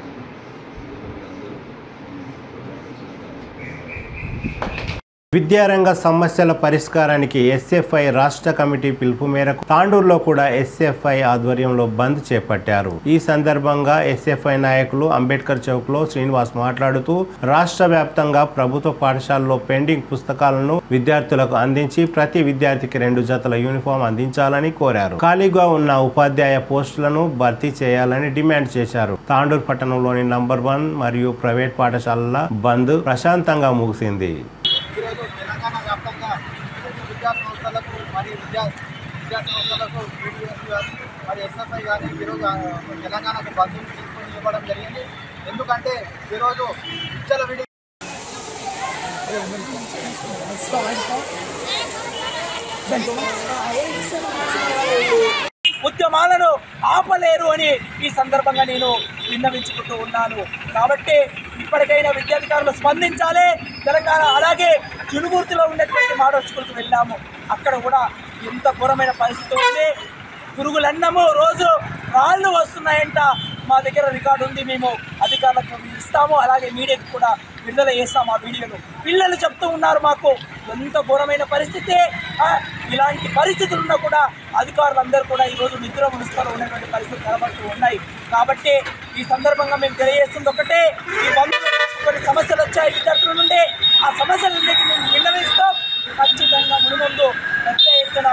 విద్యారంగ సమస్యల పరిష్కారానికి ఎస్ఎఫ్ఐ రాష్ట్ర కమిటీ పిలుపు మేరకు తాండూరులో కూడా ఎస్ఎఫ్ఐ ఆధ్వర్యంలో బంద్ చేపట్టారు. ఈ సందర్భంగా ఎస్ఎఫ్ఐ నాయకులు అంబేద్కర్ చౌక్ లో శ్రీనివాస్ మాట్లాడుతూ రాష్ట్ర వ్యాప్తంగా ప్రభుత్వ పాఠశాలలో పెండింగ్ పుస్తకాలను విద్యార్థులకు అందించి ప్రతి విద్యార్థికి 2 జతల యూనిఫామ్ అందించాలని కోరారు. ఖాళీగా ఉన్న ఉపాధ్యాయ పోస్టులను భర్తీ చేయాలని డిమాండ్ చేశారు. తాండూరు పట్టణంలోని నంబర్ 1 మరియు ప్రైవేట్ పాఠశాలల బంద్ ప్రశాంతంగా ముగిసింది. ఈరోజు తెలంగాణ వ్యాప్తంగా విద్యా సంస్థలకు మరియు విద్యా సంస్థలకు మరి ఎస్ఎఫ్ఐ కానీ ఈరోజు తెలంగాణకు బంధువులు తీసుకొని ఇవ్వడం జరిగింది. ఎందుకంటే ఈరోజు విద్యల విడి ఉద్యమాలను ఆపలేరు అని ఈ సందర్భంగా నేను విన్నవించుకుంటూ ఉన్నాను. కాబట్టి ఇప్పటికైనా విద్యాధికారులు స్పందించాలి. తెలంగాణ అలాగే చునుగుర్తిలో ఉన్నటువంటి మోడల్ స్కూల్కి వెళ్ళాము. అక్కడ కూడా ఎంత ఘోరమైన పరిస్థితి ఉంది. పురుగులన్నము రోజు రాళ్ళు వస్తున్నాయంట. మా దగ్గర రికార్డు ఉంది, మేము అధికారులకు ఇస్తాము, అలాగే మీడియాకి కూడా విడుదల చేస్తాము ఆ వీడియోలు. పిల్లలు చెప్తూ ఉన్నారు మాకు ఎంత ఘోరమైన పరిస్థితి. ఇలాంటి పరిస్థితులు ఉన్నా కూడా అధికారులందరూ కూడా ఈరోజు నిద్ర మునిస్తలో ఉన్నటువంటి పరిస్థితులు కనబడుతూ ఉన్నాయి. కాబట్టి ఈ సందర్భంగా మేము తెలియజేస్తుంది ఒకటే, ఈ బంధువులు కొన్ని సమస్యలు వచ్చాయి విద్యార్థుల నుండి. ఆ సమస్యలన్నింటినీ మేము విన్నవిస్తాం. ఖచ్చితంగా ముందు పెద్ద ఎత్తున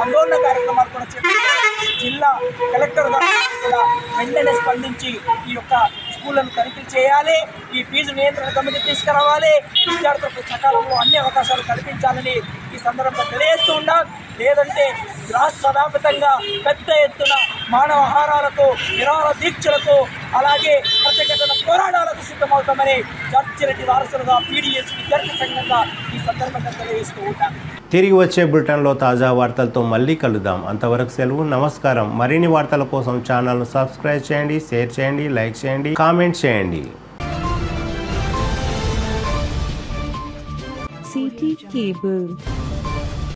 ఆందోళన కార్యక్రమాలు కూడా చేపట్టారు. జిల్లా కలెక్టర్ గారు కూడా వెంటనే స్పందించి ఈ యొక్క స్కూళ్లను తనిఖీ చేయాలి. ఈ ఫీజు నియంత్రణ కమిటీ తీసుకురావాలి. విద్యార్థులకు సకాలంలో అన్ని అవకాశాలు కల్పించాలని ఈ సందర్భంగా తెలియజేస్తూ ఉన్నాం. లేదంటే రాష్ట్ర వ్యాప్తంగా పెద్ద ఎత్తున మానవహారాలకు, నిరాహార దీక్షలకు, అలాగే ప్రత్యేకమైన పోరాటాలకు సిద్ధమవుతామని జార్జిరెడ్డి వారసులుగా పీడీఎస్ విద్యార్థి సంఘంగా ఈ సందర్భంగా తెలియజేస్తూ ఉంటాం. తిరిగి వచ్చే బులెటిన్లో తాజా వార్తలతో మళ్ళీ కలుద్దాం. అంతవరకు సెలవు, నమస్కారం. మరిన్ని వార్తల కోసం ఛానల్ను సబ్స్క్రైబ్ చేయండి, షేర్ చేయండి, లైక్ చేయండి, కామెంట్ చేయండి. CT Cable